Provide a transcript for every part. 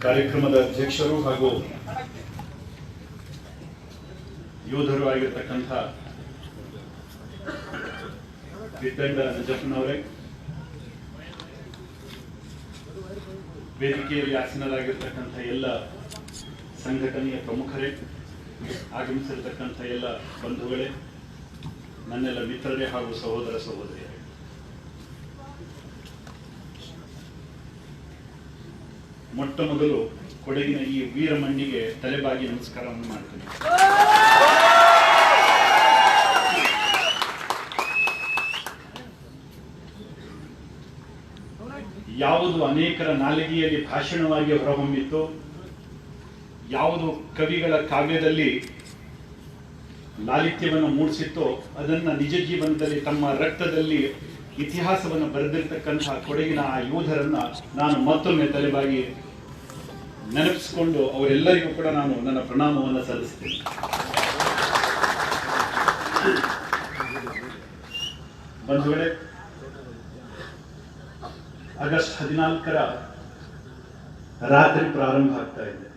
ಕಾರ್ಯಕ್ರಮದ ಅಧ್ಯಕ್ಷರು ಹಾಗೂ ಯೋಧರು ಆಗಿರತಕ್ಕಂಥ ಗಿಡ್ಡಂಡ ನಂಜಪ್ಪನವರೇ, ವೇದಿಕೆಯಲ್ಲಿ ಆಸೀನರಾಗಿರ್ತಕ್ಕಂಥ ಎಲ್ಲ ಸಂಘಟನೆಯ ಪ್ರಮುಖರೇ, ಆಗಮಿಸಿರ್ತಕ್ಕಂಥ ಎಲ್ಲ ಬಂಧುಗಳೇ, ನನ್ನೆಲ್ಲ ಮಿತ್ರರೇ ಹಾಗೂ ಸಹೋದರ ಸಹೋದರಿಯರೇ, ಮೊಟ್ಟ ಮೊದಲು ಕೊಡಗಿನ ಈ ವೀರಮಣ್ಣಿಗೆ ತಲೆಬಾಗಿ ನಮಸ್ಕಾರವನ್ನು ಮಾಡ್ತೇನೆ. ಯಾವುದು ಅನೇಕರ ನಾಲಿಗೆಯಲ್ಲಿ ಭಾಷಣವಾಗಿ ಹೊರಹೊಮ್ಮಿತ್ತು, ಯಾವುದು ಕವಿಗಳ ಕಾವ್ಯದಲ್ಲಿ ಲಾಲಿತ್ಯವನ್ನು ಮೂಡಿಸಿತ್ತೋ, ಅದನ್ನ ನಿಜ ಜೀವನದಲ್ಲಿ ತಮ್ಮ ರಕ್ತದಲ್ಲಿ ಇತಿಹಾಸವನ್ನು ಬರೆದಿರ್ತಕ್ಕಂಥ ಕೊಡಗಿನ ಆ ಯೋಧರನ್ನ ನಾನು ಮತ್ತೊಮ್ಮೆ ತಲೆಬಾಗಿ ನೆನಪಿಸಿಕೊಂಡು ಅವರೆಲ್ಲರಿಗೂ ಕೂಡ ನಾನು ನನ್ನ ಪ್ರಣಾಮವನ್ನು ಸಲ್ಲಿಸ್ತೇನೆ. ಬಂಧುಗಳೇ, ಆಗಸ್ಟ್ 14ರ ರಾತ್ರಿ ಪ್ರಾರಂಭ ಆಗ್ತಾ ಇದೆ.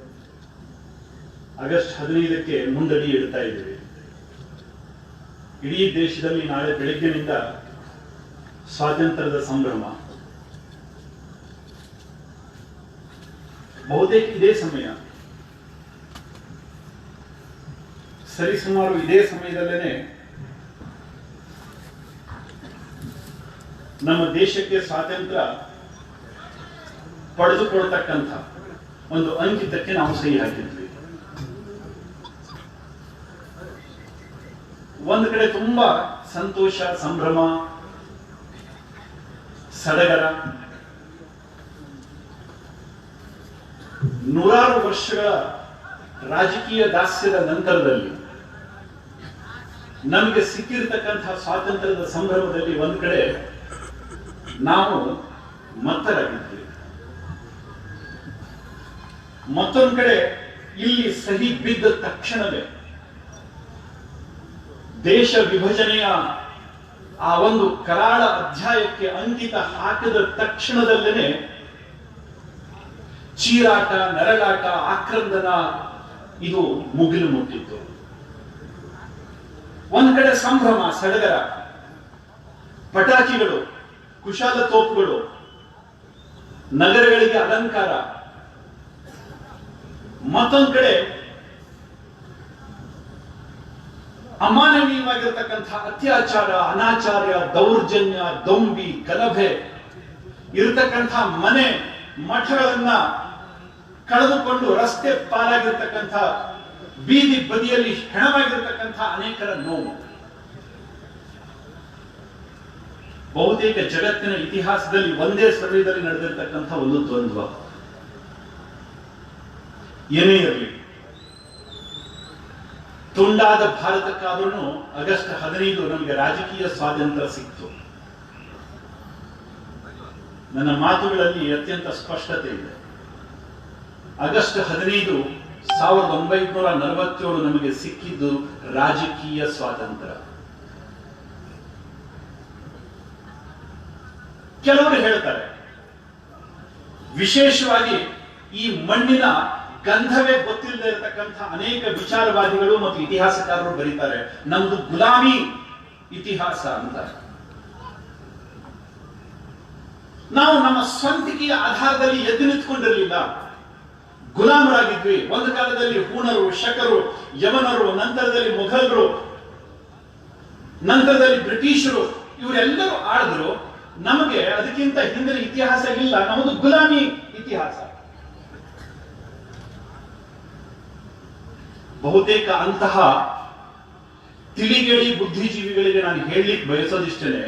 ಆಗಸ್ಟ್ 15ಕ್ಕೆ ಮುಂದಡಿ ಇಡ್ತಾ ಇದ್ದೇವೆ. ಇಡೀ ದೇಶದಲ್ಲಿ ನಾಳೆ ಬೆಳಗ್ಗಿನಿಂದ ಸ್ವಾತಂತ್ರ್ಯದ ಸಂಭ್ರಮ. ಬಹುತೇಕ ಇದೇ ಸಮಯ, ಸರಿಸುಮಾರು ಇದೇ ಸಮಯದಲ್ಲೇನೆ ನಮ್ಮ ದೇಶಕ್ಕೆ ಸ್ವಾತಂತ್ರ್ಯ ಪಡೆದುಕೊಳ್ತಕ್ಕಂಥ ಒಂದು ಅಂಕಿತಕ್ಕೆ ನಾವು ಸಹಿ ಹಾಕಿದ್ವಿ. ಒಂದು ಕಡೆ ತುಂಬಾ ಸಂತೋಷ, ಸಂಭ್ರಮ, ಸಡಗರ. ನೂರಾರು ವರ್ಷಗಳ ರಾಜಕೀಯ ದಾಸ್ಯದ ನಂತರದಲ್ಲಿ ನಮಗೆ ಸಿಕ್ಕಿರ್ತಕ್ಕಂತಹ ಸ್ವಾತಂತ್ರ್ಯದ ಸಂಭ್ರಮದಲ್ಲಿ ಒಂದು ಕಡೆ ನಾವು ಮತ್ತರಾಗಿದ್ವಿ, ಮತ್ತೊಂದು ಕಡೆ ಇಲ್ಲಿ ಸಹಿ ಬಿದ್ದ ತಕ್ಷಣವೇ ದೇಶ ವಿಭಜನೆಯ ಆ ಒಂದು ಕರಾಳ ಅಧ್ಯಾಯಕ್ಕೆ ಅಂಕಿತ ಹಾಕಿದ ತಕ್ಷಣದಲ್ಲೇನೆ ಚೀರಾಟ, ನರಳಾಟ, ಆಕ್ರಂದನ ಇದು ಮುಗಿಲು ಮುಟ್ಟಿತ್ತು. ಒಂದ್ ಕಡೆ ಸಂಭ್ರಮ, ಸಡಗರ, ಪಟಾಕಿಗಳು, ಕುಶಾಲ ತೋಪುಗಳು, ನಗರಗಳಿಗೆ ಅಲಂಕಾರ. ಮತ್ತೊಂದು ಕಡೆ ಅಮಾನವೀಯವಾಗಿರತಕ್ಕಂಥ ಅತ್ಯಾಚಾರ, ಅನಾಚಾರ್ಯ, ದೌರ್ಜನ್ಯ, ದೊಂಬಿ, ಗಲಭೆ ಇರತಕ್ಕಂಥ ಮನೆ ಮಠಗಳನ್ನ ಕಳೆದುಕೊಂಡು ರಸ್ತೆ ಪಾಲಾಗಿರ್ತಕ್ಕಂಥ, ಬೀದಿ ಬದಿಯಲ್ಲಿ ಹೆಣವಾಗಿರ್ತಕ್ಕಂಥ ಅನೇಕರ ನೋವು. ಬಹುತೇಕ ಜಗತ್ತಿನ ಇತಿಹಾಸದಲ್ಲಿ ಒಂದೇ ಸಮಯದಲ್ಲಿ ನಡೆದಿರ್ತಕ್ಕಂಥ ಒಂದು ದ್ವಂದ್ವ. ಏನೇ ಇರಲಿ, ತುಂಡಾದ ಭಾರತಕ್ಕಾದ್ರೂ ಆಗಸ್ಟ್ 15 ನಮಗೆ ರಾಜಕೀಯ ಸ್ವಾತಂತ್ರ್ಯ ಸಿಕ್ತು. ನನ್ನ ಮಾತುಗಳಲ್ಲಿ ಅತ್ಯಂತ ಸ್ಪಷ್ಟತೆ ಇದೆ. ಆಗಸ್ಟ್ 15 1947 ನಮಗೆ ಸಿಕ್ಕಿದ್ದು ರಾಜಕೀಯ ಸ್ವಾತಂತ್ರ್ಯ. ಕೆಲವರು ಹೇಳ್ತಾರೆ, ವಿಶೇಷವಾಗಿ ಈ ಮಣ್ಣಿನ ಗಂಧವೇ ಗೊತ್ತಿಲ್ಲದೆ ಇರತಕ್ಕಂಥ ಅನೇಕ ವಿಚಾರವಾದಿಗಳು ಮತ್ತು ಇತಿಹಾಸಕಾರರು ಬರೀತಾರೆ, ನಮ್ದು ಗುಲಾಮಿ ಇತಿಹಾಸ ಅಂತ. ನಾವು ನಮ್ಮ ಸ್ವಂತಿಕೆಯ ಆಧಾರದಲ್ಲಿ ಎದ್ದು ನಿಂತ್ಕೊಂಡಿರಲಿಲ್ಲ, ಗುಲಾಮರಾಗಿದ್ವಿ. ಒಂದು ಕಾಲದಲ್ಲಿ ಹೂಣರು, ಶಕರು, ಯವನರು, ನಂತರದಲ್ಲಿ ಮೊಘಲರು, ನಂತರದಲ್ಲಿ ಬ್ರಿಟಿಷರು, ಇವರೆಲ್ಲರೂ ಆಳಿದ್ರು. ನಮಗೆ ಅದಕ್ಕಿಂತ ಹಿಂದಿನ ಇತಿಹಾಸ ಇಲ್ಲ, ನಮ್ಮದು ಗುಲಾಮಿ ಇತಿಹಾಸ. ಬಹುತೇಕ ಅಂತಹ ತಿಳಿಗೇಡಿ ಬುದ್ಧಿಜೀವಿಗಳಿಗೆ ನಾನು ಹೇಳಲಿಕ್ಕೆ ಬಯಸೋದಿಷ್ಟೇ,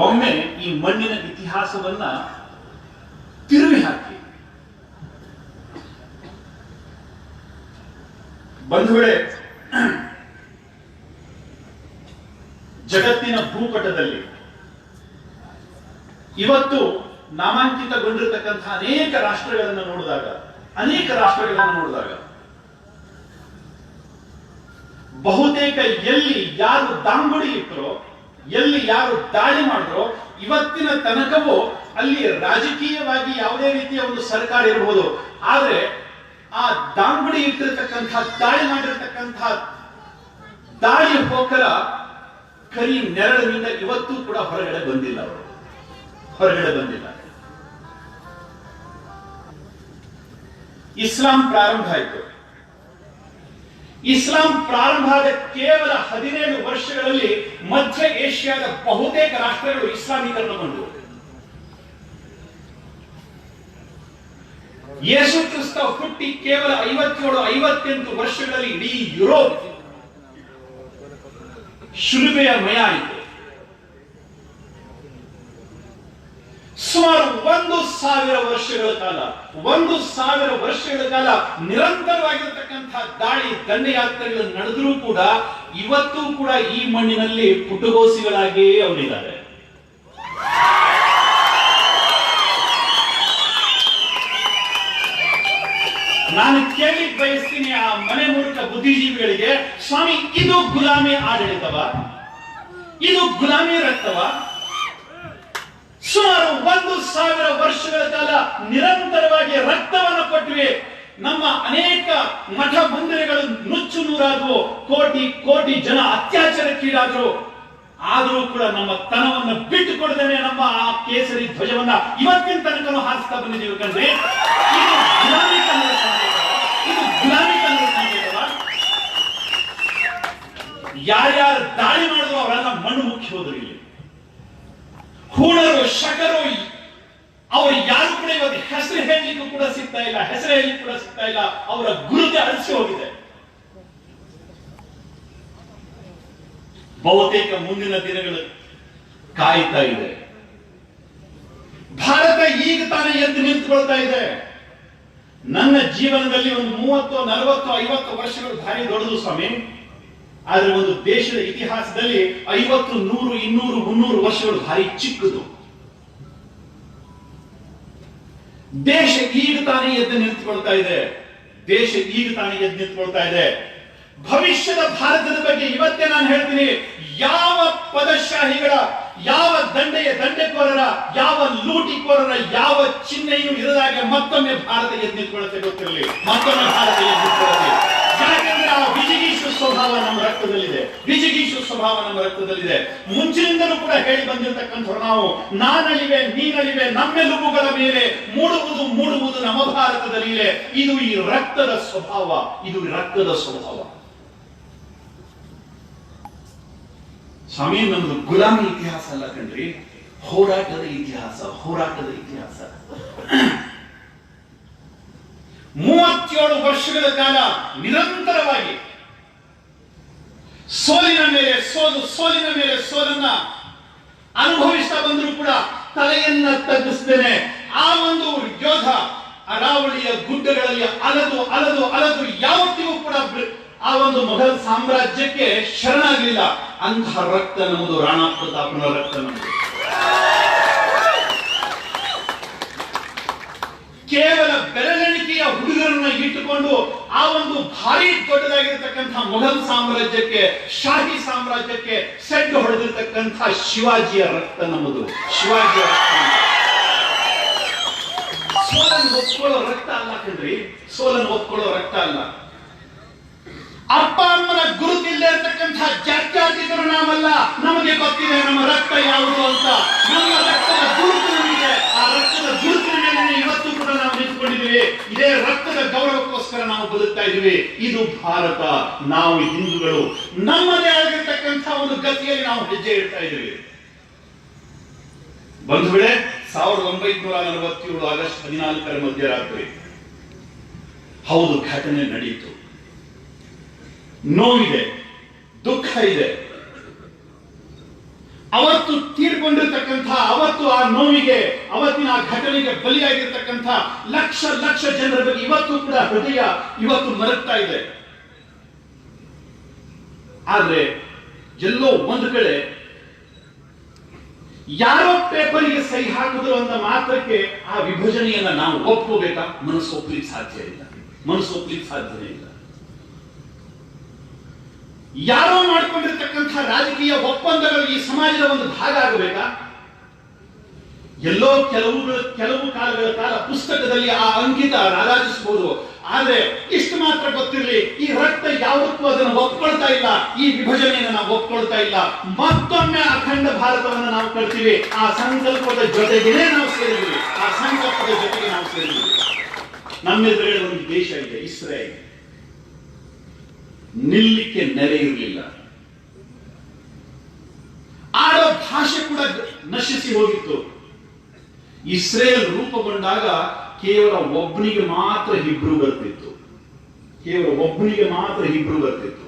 ಒಮ್ಮೆ ಈ ಮಣ್ಣಿನ ಇತಿಹಾಸವನ್ನ ತಿರುವಿ ಹಾಕಿ. ಬಂಧುಗಳೇ, ಜಗತ್ತಿನ ಭೂಪಟದಲ್ಲಿ ಇವತ್ತು ನಾಮಾಂಕಿತಗೊಂಡಿರತಕ್ಕಂಥ ಅನೇಕ ರಾಷ್ಟ್ರಗಳನ್ನು ನೋಡಿದಾಗ ಬಹುತೇಕ ಎಲ್ಲಿ ಯಾರು ದಾಂಗುಡಿ ಇಟ್ಟರೋ, ಎಲ್ಲಿ ಯಾರು ದಾಳಿ ಮಾಡಿದ್ರೋ, ಇವತ್ತಿನ ತನಕವೂ ಅಲ್ಲಿ ರಾಜಕೀಯವಾಗಿ ಯಾವುದೇ ರೀತಿಯ ಒಂದು ಸರ್ಕಾರ ಇರಬಹುದು, ಆದ್ರೆ ಆ ದಾಂಗುಡಿ ಇಟ್ಟಿರ್ತಕ್ಕಂಥ, ದಾಳಿ ಮಾಡಿರ್ತಕ್ಕಂಥ ದಾಳಿ ಹೋಕರ ಕರಿ ನೆರಳಿನಿಂದ ಇವತ್ತೂ ಕೂಡ ಹೊರಗಡೆ ಬಂದಿಲ್ಲ. ಅವರು ಹೊರಗಡೆ ಬಂದಿಲ್ಲ. ಇಸ್ಲಾಂ ಪ್ರಾರಂಭ ಆಯಿತು. ಇಸ್ಲಾಂ ಪ್ರಾರಂಭ ಆದ ಕೇವಲ 17 ವರ್ಷಗಳಲ್ಲಿ ಮಧ್ಯ ಏಷ್ಯಾದ ಬಹುತೇಕ ರಾಷ್ಟ್ರಗಳು ಇಸ್ಲಾಮೀಕರಣಗೊಂಡವು. ಯೇಸು ಕ್ರಿಸ್ತ ಹುಟ್ಟಿ ಕೇವಲ 57-58 ವರ್ಷಗಳಲ್ಲಿ ಇಡೀ ಯುರೋಪ್ ಶಿಲುಬೆಯ ಮಯ ಆಯಿತು. ಸುಮಾರು 1,000 ವರ್ಷಗಳ ಕಾಲ ನಿರಂತರವಾಗಿರತಕ್ಕಂತಹ ದಾಳಿ ದಂಡಯಾತ್ರೆಗಳು ನಡೆದರೂ ಕೂಡ ಇವತ್ತೂ ಕೂಡ ಈ ಮಣ್ಣಿನಲ್ಲಿ ಪುಟಗೋಸಿಗಳಾಗಿಯೇ ಅವರಿದ್ದಾರೆ. ನಾನು ಕೇಳಿ ಬಯಸ್ತೀನಿ ಆ ಮನೆ ಮೂರ್ಖ ಬುದ್ಧಿಜೀವಿಗಳಿಗೆ, ಸ್ವಾಮಿ ಇದು ಗುಲಾಮಿ ಆಡಳಿತವ? ಇದು ಗುಲಾಮಿ ರಕ್ತವ? ಸುಮಾರು 1,000 ವರ್ಷಗಳ ಕಾಲ ನಿರಂತರವಾಗಿ ರಕ್ತವನ್ನು ಕೊಟ್ಟಿವೆ. ನಮ್ಮ ಅನೇಕ ಮಠ ಮಂದಿರಗಳು ನುಚ್ಚು ನೂರಾದವು, ಕೋಟಿ ಕೋಟಿ ಜನ ಅತ್ಯಾಚಾರಕ್ಕೀಡಾದರು. ಆದರೂ ಕೂಡ ನಮ್ಮ ತನವನ್ನು ಬಿಟ್ಟು ಕೊಡದೇನೆ ನಮ್ಮ ಆ ಕೇಸರಿ ಧ್ವಜವನ್ನ ಇವತ್ತಿನ ತನಕನೂ ಹಾರಿಸ್ತಾ ಬಂದಿದ್ದೀವಿ. ಕಣ್ರಿ, ಇದು ಗುಲಾಮಿತನದ ಸಂಕೇತವ? ಇದು ಗುಲಾಮಿತನದ ಸಂಕೇತವ? ಯಾರ್ಯಾರು ದಾಳಿ ಮಾಡಿದ್ರು ಅವರೆಲ್ಲ ಮಣ್ಣು ಮುಚ್ಚಿ ಹೋದ್ರು. ಇಲ್ಲಿ ಹೂಣರು, ಶಕರು, ಅವರು ಯಾರು ಕೂಡ ಇವತ್ತು ಹೆಸರು ಹೇಳಲಿಕ್ಕೂ ಕೂಡ ಸಿಗ್ತಾ ಇಲ್ಲ, ಹೆಸರು ಹೇಳಲಿಕ್ಕೆ ಕೂಡ ಸಿಗ್ತಾ ಇಲ್ಲ. ಅವರ ಗುರುತೆ ಅಳಿಸಿ ಹೋಗಿದೆ. ಬಹುತೇಕ ಮುಂದಿನ ದಿನಗಳು ಕಾಯ್ತಾ ಇದೆ. ಭಾರತ ಈಗ ತಾನೇ ಎದ್ದು ನಿಂತುಕೊಳ್ತಾ ಇದೆ. ನನ್ನ ಜೀವನದಲ್ಲಿ ಒಂದು 30, 40, 50 ವರ್ಷಗಳು ಭಾರಿ ದೊಡ್ಡದು ಸ್ವಾಮಿ. ಆದ್ರೆ ಒಂದು ದೇಶದ ಇತಿಹಾಸದಲ್ಲಿ 50, 100, 200, 300 ವರ್ಷಗಳು ಭಾರಿ ಚಿಕ್ಕದು. ದೇಶ ಈಗ ತಾನೇ ಎದ್ದು ನಿಂತುಕೊಳ್ತಾ ಇದೆ. ದೇಶ ಈಗ ತಾನೇ ಎದ್ದು ನಿಂತುಕೊಳ್ತಾ ಇದೆ. ಭವಿಷ್ಯದ ಭಾರತದ ಬಗ್ಗೆ ಇವತ್ತೇ ನಾನು ಹೇಳ್ತೀನಿ. ಯಾವ ಪದಶಾಹಿಗಳ, ಯಾವ ದಂಡೆಕೋರರ, ಯಾವ ಲೂಟಿಕೋರರ ಯಾವ ಚಿಹ್ನೆಯೂ ಇರದಾಗೆ ಮತ್ತೊಮ್ಮೆ ಭಾರತ ಎದ್ದು ನಿಂತುಕೊಳ್ಳುತ್ತೆ. ಗೊತ್ತಿರಲಿ, ಮತ್ತೊಮ್ಮೆ ಭಾರತ ಎದ್ದು ನಿಂತುಕೊಳ್ಳುತ್ತೆ. ಯಾಕೆಂದ್ರೆ ಆ ವಿಜಿಗೀಷು ಸ್ವಭಾವ ನಮ್ಮ ರಕ್ತದಲ್ಲಿದೆ. ವಿಜಿಗೀಷು ಸ್ವಭಾವ ನಮ್ಮ ರಕ್ತದಲ್ಲಿದೆ. ಮುಂಚಿನಿಂದಲೂ ಕೂಡ ಹೇಳಿ ಬಂದಿರತಕ್ಕಂಥವ್ರು ನಾವು. ನಾನಳಿವೆ, ನೀನಳಿವೆ, ನಮ್ಮೆಲುಬುಗಳ ಮೇಲೆ ಮೂಡುವುದು ನಮ್ಮ ಭಾರತದಲ್ಲಿ ಇದೆ. ಇದು ಈ ರಕ್ತದ ಸ್ವಭಾವ. ಇದು ರಕ್ತದ ಸ್ವಭಾವ. ಸ್ವಾಮಿ, ನಮ್ದು ಗುಲಾಮಿ ಇತಿಹಾಸ ಅಲ್ಲ ಕಣ್ರಿ, ಹೋರಾಟದ ಇತಿಹಾಸ. ಹೋರಾಟದ ಇತಿಹಾಸ. 37 ವರ್ಷಗಳ ಕಾಲ ನಿರಂತರವಾಗಿ ಸೋಲಿನ ಮೇಲೆ ಸೋಲನ್ನ ಅನುಭವಿಸ್ತಾ ಬಂದರೂ ಕೂಡ ತಲೆಯನ್ನ ತಗ್ಗಿಸ್ತೇನೆ. ಆ ಒಂದು ಯೋಧ ಅರಾವಳಿಯ ಗುಡ್ಡಗಳಲ್ಲಿ ಅಲದು ಯಾವತ್ತಿಗೂ ಕೂಡ ಆ ಒಂದು ಮೊಘಲ್ ಸಾಮ್ರಾಜ್ಯಕ್ಕೆ ಶರಣಾಗಲಿಲ್ಲ. ಅಂತಹ ರಕ್ತ ನಮ್ಮದು. ರಾಣಾ ಪ್ರತಾಪನ ರಕ್ತ ನಮ್ಮದು. ಕೇವಲ ಬೆರಳೆಣಿಕೆಯ ಹುಡುಗರನ್ನ ಇಟ್ಟುಕೊಂಡು ಆ ಒಂದು ಭಾರಿ ದೊಡ್ಡದಾಗಿರ್ತಕ್ಕಂತಹ ಮೊಘಲ್ ಸಾಮ್ರಾಜ್ಯಕ್ಕೆ, ಶಾಹಿ ಸಾಮ್ರಾಜ್ಯಕ್ಕೆ ಸೆಡ್ಡು ಹೊಡೆದಿರ್ತಕ್ಕಂಥ ಶಿವಾಜಿಯ ರಕ್ತ ನಮ್ಮದು. ಶಿವಾಜಿಯ ರಕ್ತ. ಸೋಲನ್ನು ಒಪ್ಕೊಳ್ಳೋ ರಕ್ತ ಅಲ್ಲ ಕಣ್ರಿ, ಸೋಲನ್ನು ಒಪ್ಕೊಳ್ಳೋ ರಕ್ತ ಅಲ್ಲ. ಅಪ್ಪ ಅಮ್ಮನ ಗುರುತಿಲ್ಲದೆ ಇರತಕ್ಕಂಥ ಜಾತ್ಯತೀತರು ನಾವಲ್ಲ. ನಮಗೆ ಗೊತ್ತಿದೆ ನಮ್ಮ ರಕ್ತ ಯಾವುದು ಅಂತ. ನಮ್ಮ ರಕ್ತದ ಗುರುತು ನಮಗೆ. ಆ ರಕ್ತದ ಗುರುತಿನ ಮೇಲೆ ಇವತ್ತು ಕೂಡ ನಾವು ನಿಂತುಕೊಂಡಿದ್ದೀವಿ. ಇದೇ ರಕ್ತದ ಗೌರವಕ್ಕೋಸ್ಕರ ನಾವು ಬದುಕ್ತಾ ಇದ್ದೀವಿ. ಇದು ಭಾರತ. ನಾವು ಹಿಂದೂಗಳು. ನಮ್ಮದೇ ಆಗಿರ್ತಕ್ಕಂಥ ಒಂದು ಗತಿಯಲ್ಲಿ ನಾವು ಹೆಜ್ಜೆ ಇಡ್ತಾ ಇದ್ದೀವಿ. ಬಂಧುಗಳೇ, 1947 ಆಗಸ್ಟ್ 14 ಮಧ್ಯರಾತ್ರಿ ಹೌದು, ಘಟನೆ ನಡೆಯಿತು. ನೋವಿದೆ, ದುಃಖ ಇದೆ. ಅವತ್ತು ತೀರ್ಕೊಂಡಿರ್ತಕ್ಕಂಥ, ಅವತ್ತು ಆ ನೋವಿಗೆ, ಅವತ್ತಿನ ಆ ಘಟನೆಗೆ ಬಲಿಯಾಗಿರ್ತಕ್ಕಂಥ ಲಕ್ಷ ಜನರ ಬಗ್ಗೆ ಇವತ್ತು ಕೂಡ ಹೃದಯ ಇವತ್ತು ಮರಗ್ತಾ ಇದೆ. ಆದ್ರೆ ಎಲ್ಲೋ ಒಂದು ಕಡೆ ಯಾರೋ ಪೇಪರ್ಗೆ ಸಹಿ ಹಾಕಿದ್ರು ಅಂತ ಮಾತ್ರಕ್ಕೆ ಆ ವಿಭಜನೆಯನ್ನ ನಾವು ಒಪ್ಕೋಬೇಕಾ? ಮನಸ್ಸು ಒಪ್ಲಿಕ್ಕೆ ಸಾಧ್ಯ ಇಲ್ಲ. ಯಾರೋ ಮಾಡ್ಕೊಂಡಿರ್ತಕ್ಕಂಥ ರಾಜಕೀಯ ಒಪ್ಪಂದಗಳು ಈ ಸಮಾಜದ ಒಂದು ಭಾಗ ಆಗಬೇಕಾ? ಎಲ್ಲೋ ಕೆಲವು ಕಾಲಗಳ ಕಾಲ ಪುಸ್ತಕದಲ್ಲಿ ಆ ಅಂಕಿತ ರಾರಾಜಿಸಬಹುದು. ಆದ್ರೆ ಇಷ್ಟು ಮಾತ್ರ ಗೊತ್ತಿರಲಿ, ಈ ರಕ್ತ ಯಾವತ್ತೂ ಅದನ್ನು ಒಪ್ಕೊಳ್ತಾ ಇಲ್ಲ, ಈ ವಿಭಜನೆಯನ್ನು ನಾವು ಒಪ್ಕೊಳ್ತಾ ಇಲ್ಲ. ಮತ್ತೊಮ್ಮೆ ಅಖಂಡ ಭಾರತವನ್ನು ನಾವು ಕಟ್ತೀವಿ. ಆ ಸಂಕಲ್ಪದ ಜೊತೆಗೆ ನಾವು ಸೇರಿದ್ವಿ, ಆ ಸಂಕಲ್ಪದ ಜೊತೆಗೆ ನಾವು ಸೇರಿದ್ವಿ. ನಮ್ಮೆದುರುಗಡೆ ಒಂದು ದೇಶ ಇದೆ, ಇಸ್ರೇಲ್. ನಿಲ್ಲಿಕ್ಕೆ ನೆಲೆ ಇರಲಿಲ್ಲ. ಆಡೋ ಭಾಷೆ ಕೂಡ ನಶಿಸಿ ಹೋಗಿತ್ತು. ಇಸ್ರೇಲ್ ರೂಪುಗೊಂಡಾಗ ಕೇವಲ ಒಬ್ಬನಿಗೆ ಮಾತ್ರ ಹಿಬ್ರು ಬರ್ತಿತ್ತು, ಕೇವಲ ಒಬ್ಬನಿಗೆ ಮಾತ್ರ ಹಿಬ್ರು ಬರ್ತಿತ್ತು.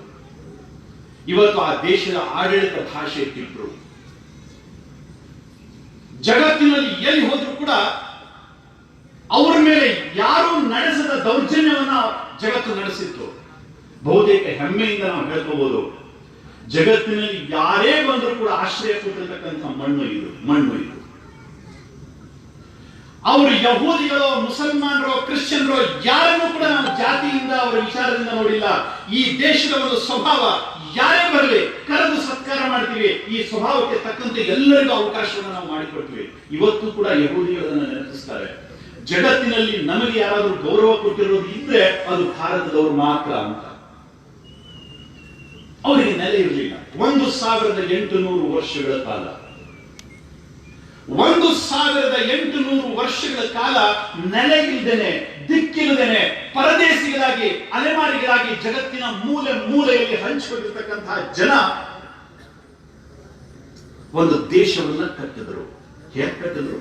ಇವತ್ತು ಆ ದೇಶದ ಆಡಳಿತ ಭಾಷೆ ಹಿಬ್ರು. ಜಗತ್ತಿನಲ್ಲಿ ಎಲ್ಲಿ ಹೋದ್ರೂ ಕೂಡ ಅವರ ಮೇಲೆ ಯಾರು ನಡೆಸದ ದೌರ್ಜನ್ಯವನ್ನ ಜಗತ್ತು ನಡೆಸಿತ್ತು. ಬಹುತೇಕ ಹೆಮ್ಮೆಯಿಂದ ನಾವು ಹೇಳ್ಕೋಬಹುದು, ಜಗತ್ತಿನಲ್ಲಿ ಯಾರೇ ಬಂದರೂ ಕೂಡ ಆಶ್ರಯ ಕೊಟ್ಟಿರ್ತಕ್ಕಂಥ ಮಣ್ಣು ಇದು. ಅವರು ಯಹೂದಿಗಳು, ಮುಸಲ್ಮಾನರು, ಕ್ರಿಶ್ಚಿಯನ್ರು ಯಾರನ್ನೂ ಕೂಡ ನಾವು ಜಾತಿಯಿಂದ, ಅವರ ವಿಚಾರದಿಂದ ನೋಡಿಲ್ಲ. ಈ ದೇಶದ ಒಂದು ಸ್ವಭಾವ, ಯಾರೇ ಬರಲಿ ಕರೆದು ಸತ್ಕಾರ ಮಾಡ್ತೀವಿ. ಈ ಸ್ವಭಾವಕ್ಕೆ ತಕ್ಕಂತೆ ಎಲ್ಲರಿಗೂ ಅವಕಾಶವನ್ನು ನಾವು ಮಾಡಿಕೊಡ್ತೀವಿ. ಇವತ್ತು ಕೂಡ ಯಹೂದಿಗಳನ್ನ ನೆನಪಿಸ್ತಾರೆ. ಜಗತ್ತಿನಲ್ಲಿ ನಮಗೆ ಯಾರಾದರೂ ಗೌರವ ಕೊಟ್ಟಿರೋದು ಇದ್ರೆ ಅದು ಭಾರತದವರು ಮಾತ್ರ ಅಂತ. ಅವರಿಗೆ ನೆಲೆ ಇರಲಿಲ್ಲ. 1800 ವರ್ಷಗಳ ಕಾಲ, 1800 ವರ್ಷಗಳ ಕಾಲ ನೆಲೆ ಇಲ್ಲದೇನೆ, ದಿಕ್ಕಿಲ್ಲದೇನೆ, ಪರದೇಶಿಗಳಾಗಿ, ಅಲೆಮಾರಿಗಳಾಗಿ ಜಗತ್ತಿನ ಮೂಲೆ ಮೂಲೆಯಲ್ಲಿ ಹಂಚಿಕೊಂಡಿರ್ತಕ್ಕಂತಹ ಜನ ಒಂದು ದೇಶವನ್ನ ಕಟ್ಟಿದರು. ಹೇಗೆ ಕಟ್ಟಿದ್ರು?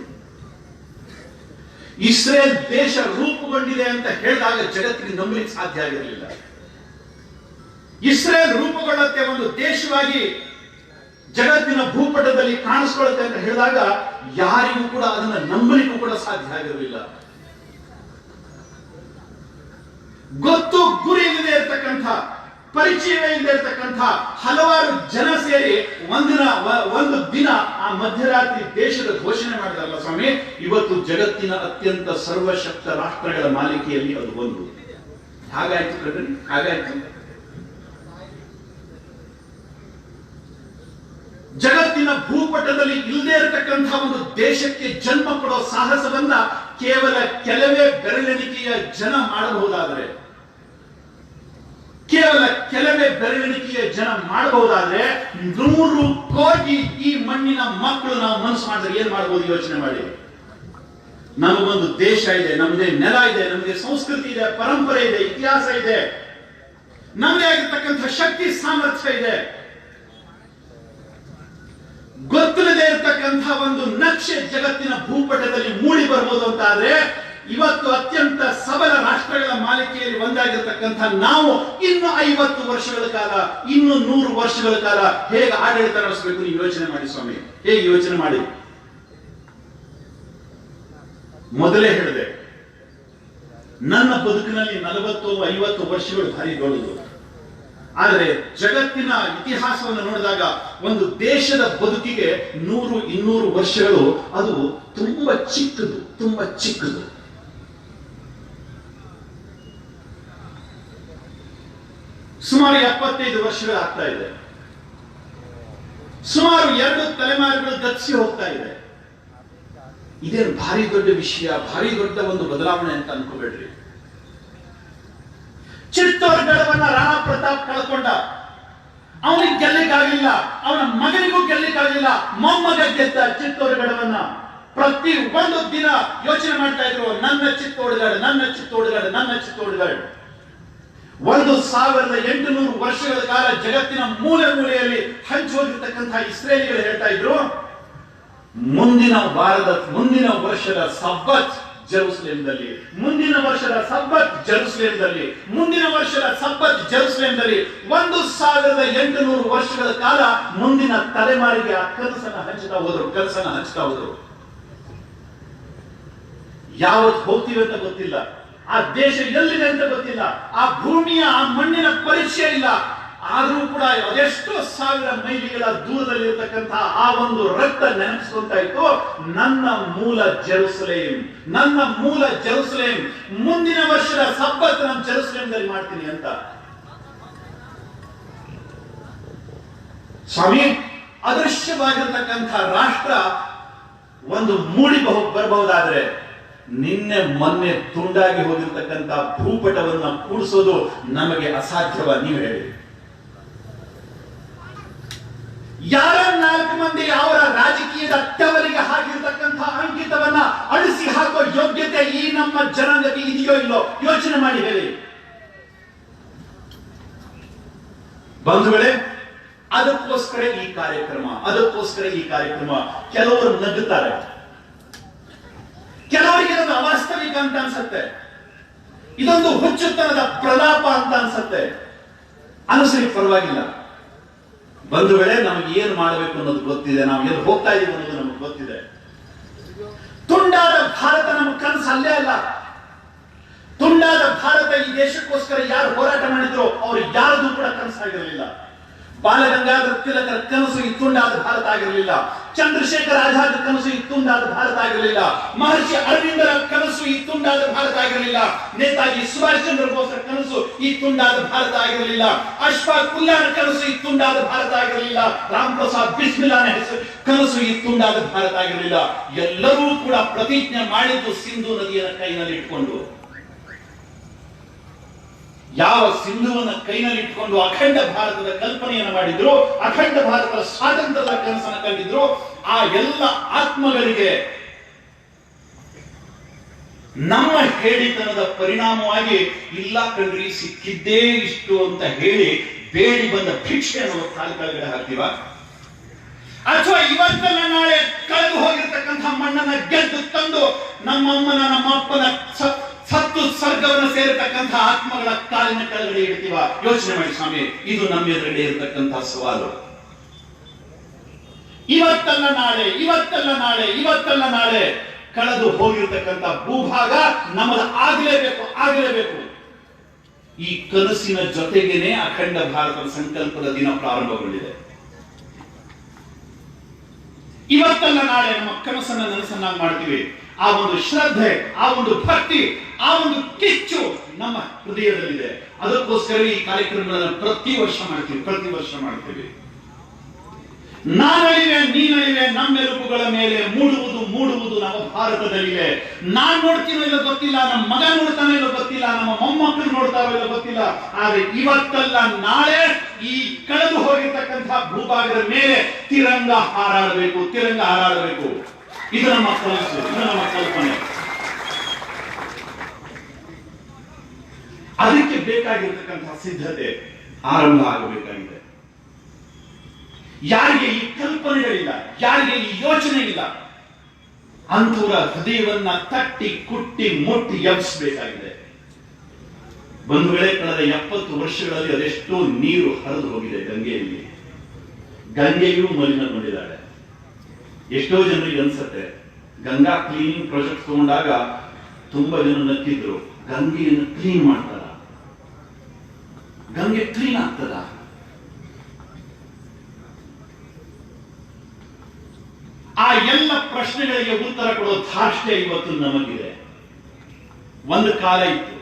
ಇಸ್ರೇಲ್ ದೇಶ ರೂಪುಗೊಂಡಿದೆ ಅಂತ ಹೇಳಿದಾಗ ಜಗತ್ತಿಗೆ ನಂಬಲಿಕ್ಕೆ ಸಾಧ್ಯ ಆಗಿರಲಿಲ್ಲ. ಇಸ್ರೇಲ್ ರೂಪುಗೊಳ್ಳುತ್ತೆ, ಒಂದು ದೇಶವಾಗಿ ಜಗತ್ತಿನ ಭೂಪಟದಲ್ಲಿ ಕಾಣಿಸ್ಕೊಳ್ಳುತ್ತೆ ಅಂತ ಹೇಳಿದಾಗ ಯಾರಿಗೂ ಕೂಡ ಅದನ್ನ ನಂಬಲಿಕ್ಕೂ ಕೂಡ ಸಾಧ್ಯ ಆಗಿರಲಿಲ್ಲ. ಗೊತ್ತು ಗುರಿ ಇಲ್ಲದೆ ಇರತಕ್ಕಂಥ, ಪರಿಚಯವೇ ಇಲ್ಲದೆ ಇರತಕ್ಕಂಥ ಹಲವಾರು ಜನ ಸೇರಿ ಒಂದು ದಿನ ಆ ಮಧ್ಯರಾತ್ರಿ ದೇಶದ ಘೋಷಣೆ ಮಾಡಿದಾರಲ್ಲ ಸ್ವಾಮಿ, ಇವತ್ತು ಜಗತ್ತಿನ ಅತ್ಯಂತ ಸರ್ವಶಕ್ತ ರಾಷ್ಟ್ರಗಳ ಮಾಲಿಕೆಯಲ್ಲಿ ಅದು ಒಂದು. ಹಾಗಾಯ್ತು ಕಣ್ರಿ, ಹಾಗಾಯ್ತು. ಜಗತ್ತಿನ ಭೂಪಟದಲ್ಲಿ ಇಲ್ಲದೆ ಇರತಕ್ಕಂತಹ ಒಂದು ದೇಶಕ್ಕೆ ಜನ್ಮ ಕೊಡೋ ಸಾಹಸವನ್ನ ಕೇವಲ ಕೆಲವೇ ಬೆರಳೆಣಿಕೆಯ ಜನ ಮಾಡಬಹುದಾದ್ರೆ, ಕೇವಲ ಕೆಲವೇ ಬೆರಳೆಣಿಕೆಯ ಜನ ಮಾಡಬಹುದಾದ್ರೆ 100 ಕೋಟಿ ಈ ಮಣ್ಣಿನ ಮಕ್ಕಳು ನಾವು ಮನಸ್ಸು ಮಾಡಿದ್ರೆ ಏನ್ ಮಾಡಬಹುದು? ಯೋಚನೆ ಮಾಡಿ. ನಮಗೊಂದು ದೇಶ ಇದೆ, ನಮಗೆ ನೆಲ ಇದೆ, ನಮಗೆ ಸಂಸ್ಕೃತಿ ಇದೆ, ಪರಂಪರೆ ಇದೆ, ಇತಿಹಾಸ ಇದೆ, ನಮಗೆ ಆಗಿರ್ತಕ್ಕಂಥ ಶಕ್ತಿ ಸಾಮರ್ಥ್ಯ ಇದೆ. ಗೊತ್ತಿಲ್ಲದೆ ಇರತಕ್ಕಂಥ ಒಂದು ನಕ್ಷೆ ಜಗತ್ತಿನ ಭೂಪಟದಲ್ಲಿ ಮೂಡಿ ಬರ್ಬೋದು ಅಂತ ಆದ್ರೆ, ಇವತ್ತು ಅತ್ಯಂತ ಸಬಲ ರಾಷ್ಟ್ರಗಳ ಮಾಲಿಕೆಯಲ್ಲಿ ಒಂದಾಗಿರ್ತಕ್ಕಂಥ ನಾವು ಇನ್ನು 50 ವರ್ಷಗಳ ಕಾಲ, ಇನ್ನು 100 ವರ್ಷಗಳ ಕಾಲ ಹೇಗೆ ಆಡಳಿತ ನಡೆಸಬೇಕು? ನೀವು ಯೋಚನೆ ಮಾಡಿ ಸ್ವಾಮಿ, ಹೇಗೆ ಯೋಚನೆ ಮಾಡಿ. ಮೊದಲೇ ಹೇಳಿದೆ, ನನ್ನ ಬದುಕಿನಲ್ಲಿ 40-50 ವರ್ಷಗಳು ಭಾರಿ ದೊಡ್ಡದು. ಆದರೆ ಜಗತ್ತಿನ ಇತಿಹಾಸವನ್ನು ನೋಡಿದಾಗ ಒಂದು ದೇಶದ ಬದುಕಿಗೆ 100-200 ವರ್ಷಗಳು ಅದು ತುಂಬಾ ಚಿಕ್ಕದು, ತುಂಬಾ ಚಿಕ್ಕದು. ಸುಮಾರು 75 ವರ್ಷಗಳಾಗ್ತಾ ಇದೆ. ಸುಮಾರು 2 ತಲೆಮಾರುಗಳು ಗತಿಸಿ ಹೋಗ್ತಾ ಇದೆ. ಇದೇನು ಭಾರಿ ದೊಡ್ಡ ವಿಷಯ, ಭಾರಿ ದೊಡ್ಡ ಒಂದು ಬದಲಾವಣೆ ಅಂತ ಅನ್ಕೋಬೇಡ್ರಿ. ಚಿತ್ತೋರ್ಗಢವನ್ನ ರಾಣಾ ಪ್ರತಾಪ್ ಕಳ್ಕೊಂಡ, ಅವನಿಗೆ ಗೆಲ್ಲಿಕ್ಕಾಗಲಿಲ್ಲ, ಅವನ ಮಗನಿಗೂ ಗೆಲ್ಲಿಕ್ಕಾಗಲಿಲ್ಲ, ಮೊಮ್ಮಗ ಗೆದ್ದ ಚಿತ್ತೋರ್ಗಢವನ್ನ. ಪ್ರತಿ ಒಂದು ದಿನ ಯೋಚನೆ ಮಾಡ್ತಾ ಇದ್ರು, ನನ್ನ ಚಿತ್ತೋಡ್ಗಢ, ನನ್ನ ಚಿತ್ತೋಡ್ಗಢ, ನನ್ನ ಚಿತ್ತೋಡ್ಗಢ. 1800 ವರ್ಷಗಳ ಕಾಲ ಜಗತ್ತಿನ ಮೂಲೆ ಮೂಲೆಯಲ್ಲಿ ಹಂಚಿ ಹೋಗಿರ್ತಕ್ಕಂತಹ ಇಸ್ರೇಲಿಗಳು ಹೇಳ್ತಾ ಇದ್ರು, ಮುಂದಿನ ವರ್ಷದ ಸಬ್ಬತ್ ಜೆರುಸಲೇಮ್ದಲ್ಲಿ, ಮುಂದಿನ ವರ್ಷದ ಸಬ್ಬತ್ ಜೆರುಸಲೇಮ್ದಲ್ಲಿ, ಮುಂದಿನ ವರ್ಷದ ಸಬ್ಬತ್ ಜೆರುಸಲೇಮ್ದಲ್ಲಿ. 1800 ವರ್ಷಗಳ ಕಾಲ ಮುಂದಿನ ತಲೆಮಾರಿಗೆ ಆ ಕನಸನ್ನ ಹಂಚ್ತಾ ಹೋದ್ರು. ಯಾವತ್ತು ಹೋಗ್ತೀವಿ ಅಂತ ಗೊತ್ತಿಲ್ಲ, ಆ ದೇಶ ಎಲ್ಲಿದೆ ಅಂತ ಗೊತ್ತಿಲ್ಲ, ಆ ಭೂಮಿಯ ಆ ಮಣ್ಣಿನ ಪರಿಚಯ ಇಲ್ಲ. ಆದ್ರೂ ಕೂಡ ಅದೆಷ್ಟೋ ಸಾವಿರ ಮೈಲಿಗಳ ದೂರದಲ್ಲಿರ್ತಕ್ಕಂತಹ ಆ ಒಂದು ರಕ್ತ ನೆನಪಿಸ್ಕೊಂತ ಇತ್ತು, ನನ್ನ ಮೂಲ ಜೆರುಸಲೇಮ್, ನನ್ನ ಮೂಲ ಜೆರುಸಲೇಮ್, ಮುಂದಿನ ವರ್ಷದ ಸಬ್ಬತ್ ನಾನು ಜೆರುಸಲೇಮ್ನಲ್ಲಿ ಮಾಡ್ತೀನಿ ಅಂತ. ಸ್ವಾಮಿ, ಅದೃಶ್ಯವಾಗಿರ್ತಕ್ಕಂಥ ರಾಷ್ಟ್ರ ಒಂದು ಮೂಡಿ ಬರಬಹುದಾದ್ರೆ ನಿನ್ನೆ ಮೊನ್ನೆ ತುಂಡಾಗಿ ಹೋಗಿರ್ತಕ್ಕಂಥ ಭೂಪಟವನ್ನ ಕೂಡಿಸೋದು ನಮಗೆ ಅಸಾಧ್ಯವ? ನೀವು ಹೇಳಿ. ಯಾರ 4 ಮಂದಿ ಅವರ ರಾಜಕೀಯದ ತವರಿಗೆ ಹಾಕಿರ್ತಕ್ಕಂಥ ಅಂಕಿತವನ್ನ ಅಳಿಸಿ ಹಾಕೋ ಯೋಗ್ಯತೆ ಈ ನಮ್ಮ ಜನಾಂಗಕ್ಕೆ ಇದೆಯೋ ಇಲ್ಲೋ ಯೋಚನೆ ಮಾಡಿ ಹೇಳಿ. ಬಂಧುಗಳೇ, ಅದಕ್ಕೋಸ್ಕರ ಈ ಕಾರ್ಯಕ್ರಮ. ಕೆಲವರು ನಗುತ್ತಾರೆ, ಕೆಲವರಿಗೆ ಇದೊಂದು ಅವಾಸ್ತವಿಕ ಅಂತ ಅನ್ಸುತ್ತೆ, ಇದೊಂದು ಹುಚ್ಚುತನದ ಪ್ರಲಾಪ ಅಂತ ಅನ್ಸುತ್ತೆ. ಅನಿಸ್ಲಿಕ್ಕೆ ಪರವಾಗಿಲ್ಲ. ಬಂಧುಗಳೇ, ನಮಗೆ ಏನು ಮಾಡಬೇಕು ಅನ್ನೋದು ಗೊತ್ತಿದೆ, ನಾವು ಎಲ್ಲಿ ಹೋಗ್ತಾ ಇದೀವಿ ಅನ್ನೋದು ನಮಗೆ ಗೊತ್ತಿದೆ. ತುಂಡಾದ ಭಾರತ ನಮ್ಮ ಕನಸು ಅಲ್ಲೇ ಅಲ್ಲ. ತುಂಡಾದ ಭಾರತ ಈ ದೇಶಕ್ಕೋಸ್ಕರ ಯಾರು ಹೋರಾಟ ಮಾಡಿದ್ರು ಅವರು ಯಾರದು ಕೂಡ ಕನಸಾಗಿರಲಿಲ್ಲ. ಬಾಲಗಂಗಾಧರ ತಿಲಕರ ಕನಸು ಈ ತುಂಡಾದ ಭಾರತ ಆಗಿರಲಿಲ್ಲ. ಚಂದ್ರಶೇಖರ ಆಜಾದ್ ಕನಸು ಈ ತುಂಡಾದ ಭಾರತ ಆಗಿರಲಿಲ್ಲ. ಮಹರ್ಷಿ ಅರವಿಂದರ ಕನಸು ಈ ತುಂಡಾದ ಭಾರತ ಆಗಿರಲಿಲ್ಲ. ನೇತಾಜಿ ಸುಭಾಷ್ ಚಂದ್ರ ಬೋಸರ ಕನಸು ಈ ತುಂಡಾದ ಭಾರತ ಆಗಿರಲಿಲ್ಲ. ಅಶ್ಫಾಕ್ ಉಲ್ಲಾನ ಕನಸು ಈ ತುಂಡಾದ ಭಾರತ ಆಗಿರಲಿಲ್ಲ. ರಾಮ್ ಪ್ರಸಾದ್ ಬಿಸ್ಮಿಲಾನ ಕನಸು ಈ ತುಂಡಾದ ಭಾರತ ಆಗಿರಲಿಲ್ಲ. ಎಲ್ಲರೂ ಕೂಡ ಪ್ರತಿಜ್ಞೆ ಮಾಡಿದ್ದು ಸಿಂಧು ನದಿಯನ್ನು ಕೈನಲ್ಲಿ ಇಟ್ಕೊಂಡು. ಯಾವ ಸಿಂಧುವನ್ನು ಕೈನಲ್ಲಿ ಇಟ್ಕೊಂಡು ಅಖಂಡ ಭಾರತದ ಕಲ್ಪನೆಯನ್ನು ಮಾಡಿದ್ರು, ಅಖಂಡ ಭಾರತದ ಸ್ವಾತಂತ್ರ್ಯದ ಕನಸನ್ನು ಕಂಡಿದ್ರು, ಆ ಎಲ್ಲ ಆತ್ಮಗಳಿಗೆ ನಮ್ಮ ಹೇಳಿತನದ ಪರಿಣಾಮವಾಗಿ ಇಲ್ಲ ಕಣ್ರಿ ಸಿಕ್ಕಿದ್ದೇ ಇಷ್ಟು ಅಂತ ಹೇಳಿ ಬೇಡಿ ಬಂದ ಭಿಕ್ಷೆಯನ್ನು ಕಾಲ ಕೆಳಗಡೆ ಹಾಕ್ತೀವ? ಅಥವಾ ಇವತ್ತಲ್ಲ ನಾಳೆ ಕಳೆದು ಹೋಗಿರ್ತಕ್ಕಂಥ ಮಣ್ಣನ್ನ ಗೆದ್ದು ತಂದು ನಮ್ಮಮ್ಮನ ನಮ್ಮಪ್ಪನ ಸತ್ತು ಸ್ವರ್ಗವನ್ನು ಸೇರತಕ್ಕಂಥ ಆತ್ಮಗಳ ಕಾಲಿನ ಕೆಳಗಡೆ ಇಡ್ತೀವ? ಯೋಚನೆ ಮಾಡಿ ಸ್ವಾಮಿ, ಇದು ನಮ್ಮ ಎದುರುಗಡೆ ಇರತಕ್ಕಂತಹ ಸವಾಲು. ಇವತ್ತಲ್ಲ ನಾಳೆ ಕಳೆದು ಹೋಗಿರ್ತಕ್ಕಂಥ ಭೂಭಾಗ ನಮ್ಮದು ಆಗಲೇಬೇಕು. ಈ ಕನಸಿನ ಜೊತೆಗೇನೆ ಅಖಂಡ ಭಾರತದ ಸಂಕಲ್ಪದ ದಿನ ಪ್ರಾರಂಭಗೊಂಡಿದೆ. ಇವತ್ತಲ್ಲ ನಾಳೆ ನಮ್ಮ ಕನಸನ್ನ ನನಸನ್ನಾಗಿ ಮಾಡ್ತೀವಿ. ಆ ಒಂದು ಶ್ರದ್ಧೆ, ಆ ಒಂದು ಭಕ್ತಿ, ಆ ಒಂದು ಕಿಚ್ಚು ನಮ್ಮ ಹೃದಯದಲ್ಲಿದೆ. ಅದಕ್ಕೋಸ್ಕರ ಈ ಕಾರ್ಯಕ್ರಮಗಳನ್ನು ಪ್ರತಿ ವರ್ಷ ಮಾಡ್ತೀವಿ. ನಾನಳಿವೆ ನೀನಳಿವೆ ನಮ್ಮೆಲುಬುಗಳ ಮೇಲೆ ಮೂಡುವುದು ನಮ್ಮ ಭಾರತದಲ್ಲಿವೆ. ನಾನ್ ನೋಡ್ತೀನೋ ಇಲ್ಲ ಗೊತ್ತಿಲ್ಲ, ನಮ್ಮ ಮಗ ನೋಡ್ತಾನೋ ಇಲ್ಲ ಗೊತ್ತಿಲ್ಲ, ನಮ್ಮ ಮೊಮ್ಮಕ್ಕಳು ನೋಡ್ತಾರೋ ಇಲ್ಲ ಗೊತ್ತಿಲ್ಲ. ಆದ್ರೆ ಇವತ್ತಲ್ಲ ನಾಳೆ ಈ ಕಳೆದು ಹೋಗಿರ್ತಕ್ಕಂಥ ಭೂಭಾಗದ ಮೇಲೆ ತಿರಂಗ ಹಾರಾಡಬೇಕು. ಇದು ನಮ್ಮ ಕನಸು, ಇದು ನಮ್ಮ ಕಲ್ಪನೆ. ಅದಕ್ಕೆ ಬೇಕಾಗಿರ್ತಕ್ಕಂತಹ ಸಿದ್ಧತೆ ಆರಂಭ ಆಗಬೇಕಾಗಿದೆ. ಯಾರಿಗೆ ಈ ಕಲ್ಪನೆಗಳಿಲ್ಲ, ಯಾರಿಗೆ ಈ ಯೋಚನೆ ಇಲ್ಲ, ಅಂತವರ ಹೃದಯವನ್ನ ತಟ್ಟಿ ಕುಟ್ಟಿ ಮುಟ್ಟಿ ಎಬ್ಬಿಸಬೇಕಾಗಿದೆ. ಬಂಧುಗಳೇ, ಕಳೆದ 70 ವರ್ಷಗಳಲ್ಲಿ ಅದೆಷ್ಟೋ ನೀರು ಹರಿದು ಹೋಗಿದೆ ಗಂಗೆಯಲ್ಲಿ. ಗಂಗೆಯೂ ಮಲಿನಗೊಂಡಿದ್ದಾಳೆ. ಎಷ್ಟೋ ಜನರಿಗೆ ಅನ್ಸುತ್ತೆ, ಗಂಗಾ ಕ್ಲೀನಿಂಗ್ ಪ್ರಾಜೆಕ್ಟ್ ತಗೊಂಡಾಗ ತುಂಬಾ ಜನ ನಕ್ಕಿದ್ರು, ಗಂಗೆಯನ್ನು ಕ್ಲೀನ್ ಮಾಡ್ತಾರ, ಗಂಗೆ ಕ್ಲೀನ್ ಆಗ್ತದ? ಆ ಎಲ್ಲ ಪ್ರಶ್ನೆಗಳಿಗೆ ಉತ್ತರ ಕೊಡೋ ಧಾರ್ಷ್ಟ್ಯ ಇವತ್ತು ನಮಗಿದೆ. ಒಂದು ಕಾಲ ಇತ್ತು,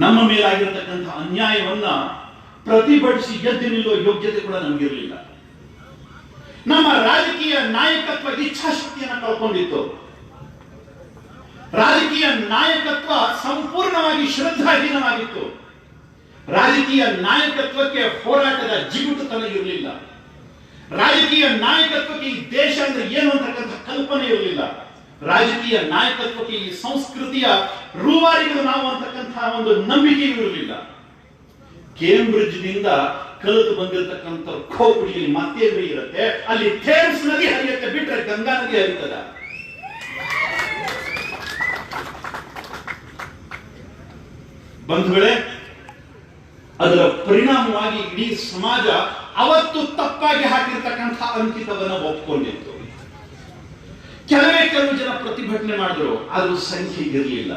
ನಮ್ಮ ಮೇಲಾಗಿರ್ತಕ್ಕಂಥ ಅನ್ಯಾಯವನ್ನ ಪ್ರತಿಭಟಿಸಿ ಎದ್ದು ನಿಲ್ಲುವ ಯೋಗ್ಯತೆ ಕೂಡ ನಮಗಿರಲಿಲ್ಲ. ನಮ್ಮ ರಾಜಕೀಯ ನಾಯಕತ್ವ ಇಚ್ಛಾಶಕ್ತಿಯನ್ನು ಕಳ್ಕೊಂಡಿತ್ತು. ರಾಜಕೀಯ ನಾಯಕತ್ವ ಸಂಪೂರ್ಣವಾಗಿ ಶ್ರದ್ಧಾಹೀನವಾಗಿತ್ತು. ರಾಜಕೀಯ ನಾಯಕತ್ವಕ್ಕೆ ಹೋರಾಟದ ಜಿಗುಟುತನ ಇರಲಿಲ್ಲ. ರಾಜಕೀಯ ನಾಯಕತ್ವಕ್ಕೆ ಈ ದೇಶ ಅಂದ್ರೆ ಏನು ಅಂತಕ್ಕಂಥ ಕಲ್ಪನೆ ಇರಲಿಲ್ಲ. ರಾಜಕೀಯ ನಾಯಕತ್ವಕ್ಕೆ ಈ ಸಂಸ್ಕೃತಿಯ ರೂವಾರಿಗಳು ನಾವು ಅಂತಕ್ಕಂತಹ ಒಂದು ನಂಬಿಕೆ ಇರಲಿಲ್ಲ. ಕೇಂಬ್ರಿಡ್ಜ್ ನಿಂದ ಕಲಿತು ಬಂದಿರತಕ್ಕಂಥ ಖೋಪುಡಿಯಲ್ಲಿ ಮತ್ತೇನು ಇರುತ್ತೆ? ಅಲ್ಲಿ ಥೇಮ್ಸ್ ನದಿ ಹರಿಯುತ್ತೆ, ಬಿಟ್ರೆ ಗಂಗಾ ನದಿ ಹರಿತದ? ಬಂಧುಗಳೇ, ಅದರ ಪರಿಣಾಮವಾಗಿ ಇಡೀ ಸಮಾಜ ಅವತ್ತು ತಪ್ಪಾಗಿ ಹಾಕಿರ್ತಕ್ಕಂಥ ಅಂಕಿತವನ್ನು ಒಪ್ಕೊಂಡಿತ್ತು. ಕೆಲವು ಜನ ಪ್ರತಿಭಟನೆ ಮಾಡಿದ್ರು, ಆದ್ರೂ ಸಂಖ್ಯೆ ಇರಲಿಲ್ಲ.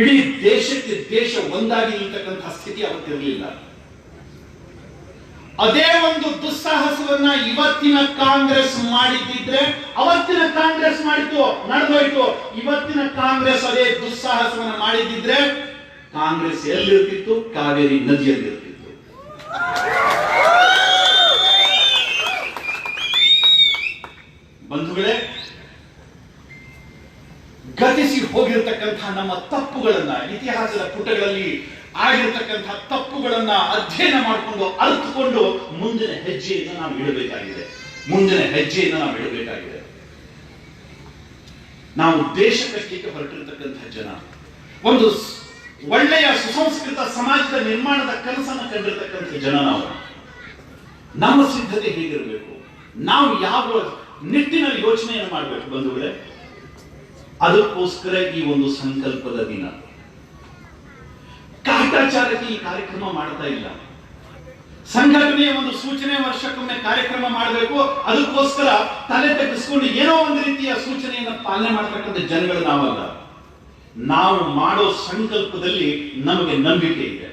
ಇಡೀ ದೇಶಕ್ಕೆ ದೇಶ ಒಂದಾಗಿ ನಿಲ್ತಕ್ಕಂತಹ ಸ್ಥಿತಿ ಅವತ್ತಿರಲಿಲ್ಲ. ಅದೇ ಒಂದು ದುಸ್ಸಾಹಸವನ್ನ ಇವತ್ತಿನ ಕಾಂಗ್ರೆಸ್ ಮಾಡಿದ್ದಿದ್ರೆ, ಅವತ್ತಿನ ಕಾಂಗ್ರೆಸ್ ಮಾಡಿತ್ತು, ನಡೆದೋಯ್ತು. ಇವತ್ತಿನ ಕಾಂಗ್ರೆಸ್ ಅದೇ ದುಸ್ಸಾಹಸವನ್ನ ಮಾಡಿದ್ದಿದ್ರೆ ಕಾಂಗ್ರೆಸ್ ಎಲ್ಲಿರ್ತಿತ್ತು? ಕಾವೇರಿ ನದಿಯಲ್ಲಿರ್ತಿತ್ತು. ಬಂಧುಗಳೇ, ಗತಿಸಿ ಹೋಗಿರತಕ್ಕಂತಹ ನಮ್ಮ ತಪ್ಪುಗಳನ್ನ, ಇತಿಹಾಸದ ಪುಟಗಳಲ್ಲಿ ಆಗಿರತಕ್ಕಂತಹ ತಪ್ಪುಗಳನ್ನ ಅಧ್ಯಯನ ಮಾಡಿಕೊಂಡು ಅರ್ಥಕೊಂಡು ಮುಂದಿನ ಹೆಜ್ಜೆಯನ್ನು ನಾವು ಇಡಬೇಕಾಗಿದೆ. ನಾವು ದೇಶ ಕಟ್ಟಲಿಕ್ಕೆ ಹೊರಟಿರತಕ್ಕಂತಹ ಜನ, ಒಂದು ಒಳ್ಳೆಯ ಸುಸಂಸ್ಕೃತ ಸಮಾಜದ ನಿರ್ಮಾಣದ ಕನಸನ್ನು ಕಂಡಿರತಕ್ಕಂಥ ಜನ ನಾವು. ನಮ್ಮ ಸಿದ್ಧತೆ ಹೇಗಿರಬೇಕು, ನಾವು ಯಾವ ನಿಟ್ಟಿನಲ್ಲಿ ಯೋಚನೆಯನ್ನು ಮಾಡಬೇಕು ಬಂಧುಗಳೇ? ಅದಕ್ಕೋಸ್ಕರ ಈ ಒಂದು ಸಂಕಲ್ಪದ ದಿನ. ಕಾಟಾಚಾರಕ್ಕೆ ಈ ಕಾರ್ಯಕ್ರಮ ಮಾಡ್ತಾ ಇಲ್ಲ. ಸಂಘಟನೆಯ ಒಂದು ಸೂಚನೆ ವರ್ಷಕ್ಕೊಮ್ಮೆ ಕಾರ್ಯಕ್ರಮ ಮಾಡಬೇಕು, ಅದಕ್ಕೋಸ್ಕರ ತಲೆ ತಗ್ಗಿಸ್ಕೊಂಡು ಏನೋ ಒಂದು ರೀತಿಯ ಸೂಚನೆಯನ್ನು ಪಾಲನೆ ಮಾಡತಕ್ಕಂಥ ಜನಗಳು ನಾವಲ್ಲ. ನಾವು ಮಾಡೋ ಸಂಕಲ್ಪದಲ್ಲಿ ನಮಗೆ ನಂಬಿಕೆ ಇದೆ,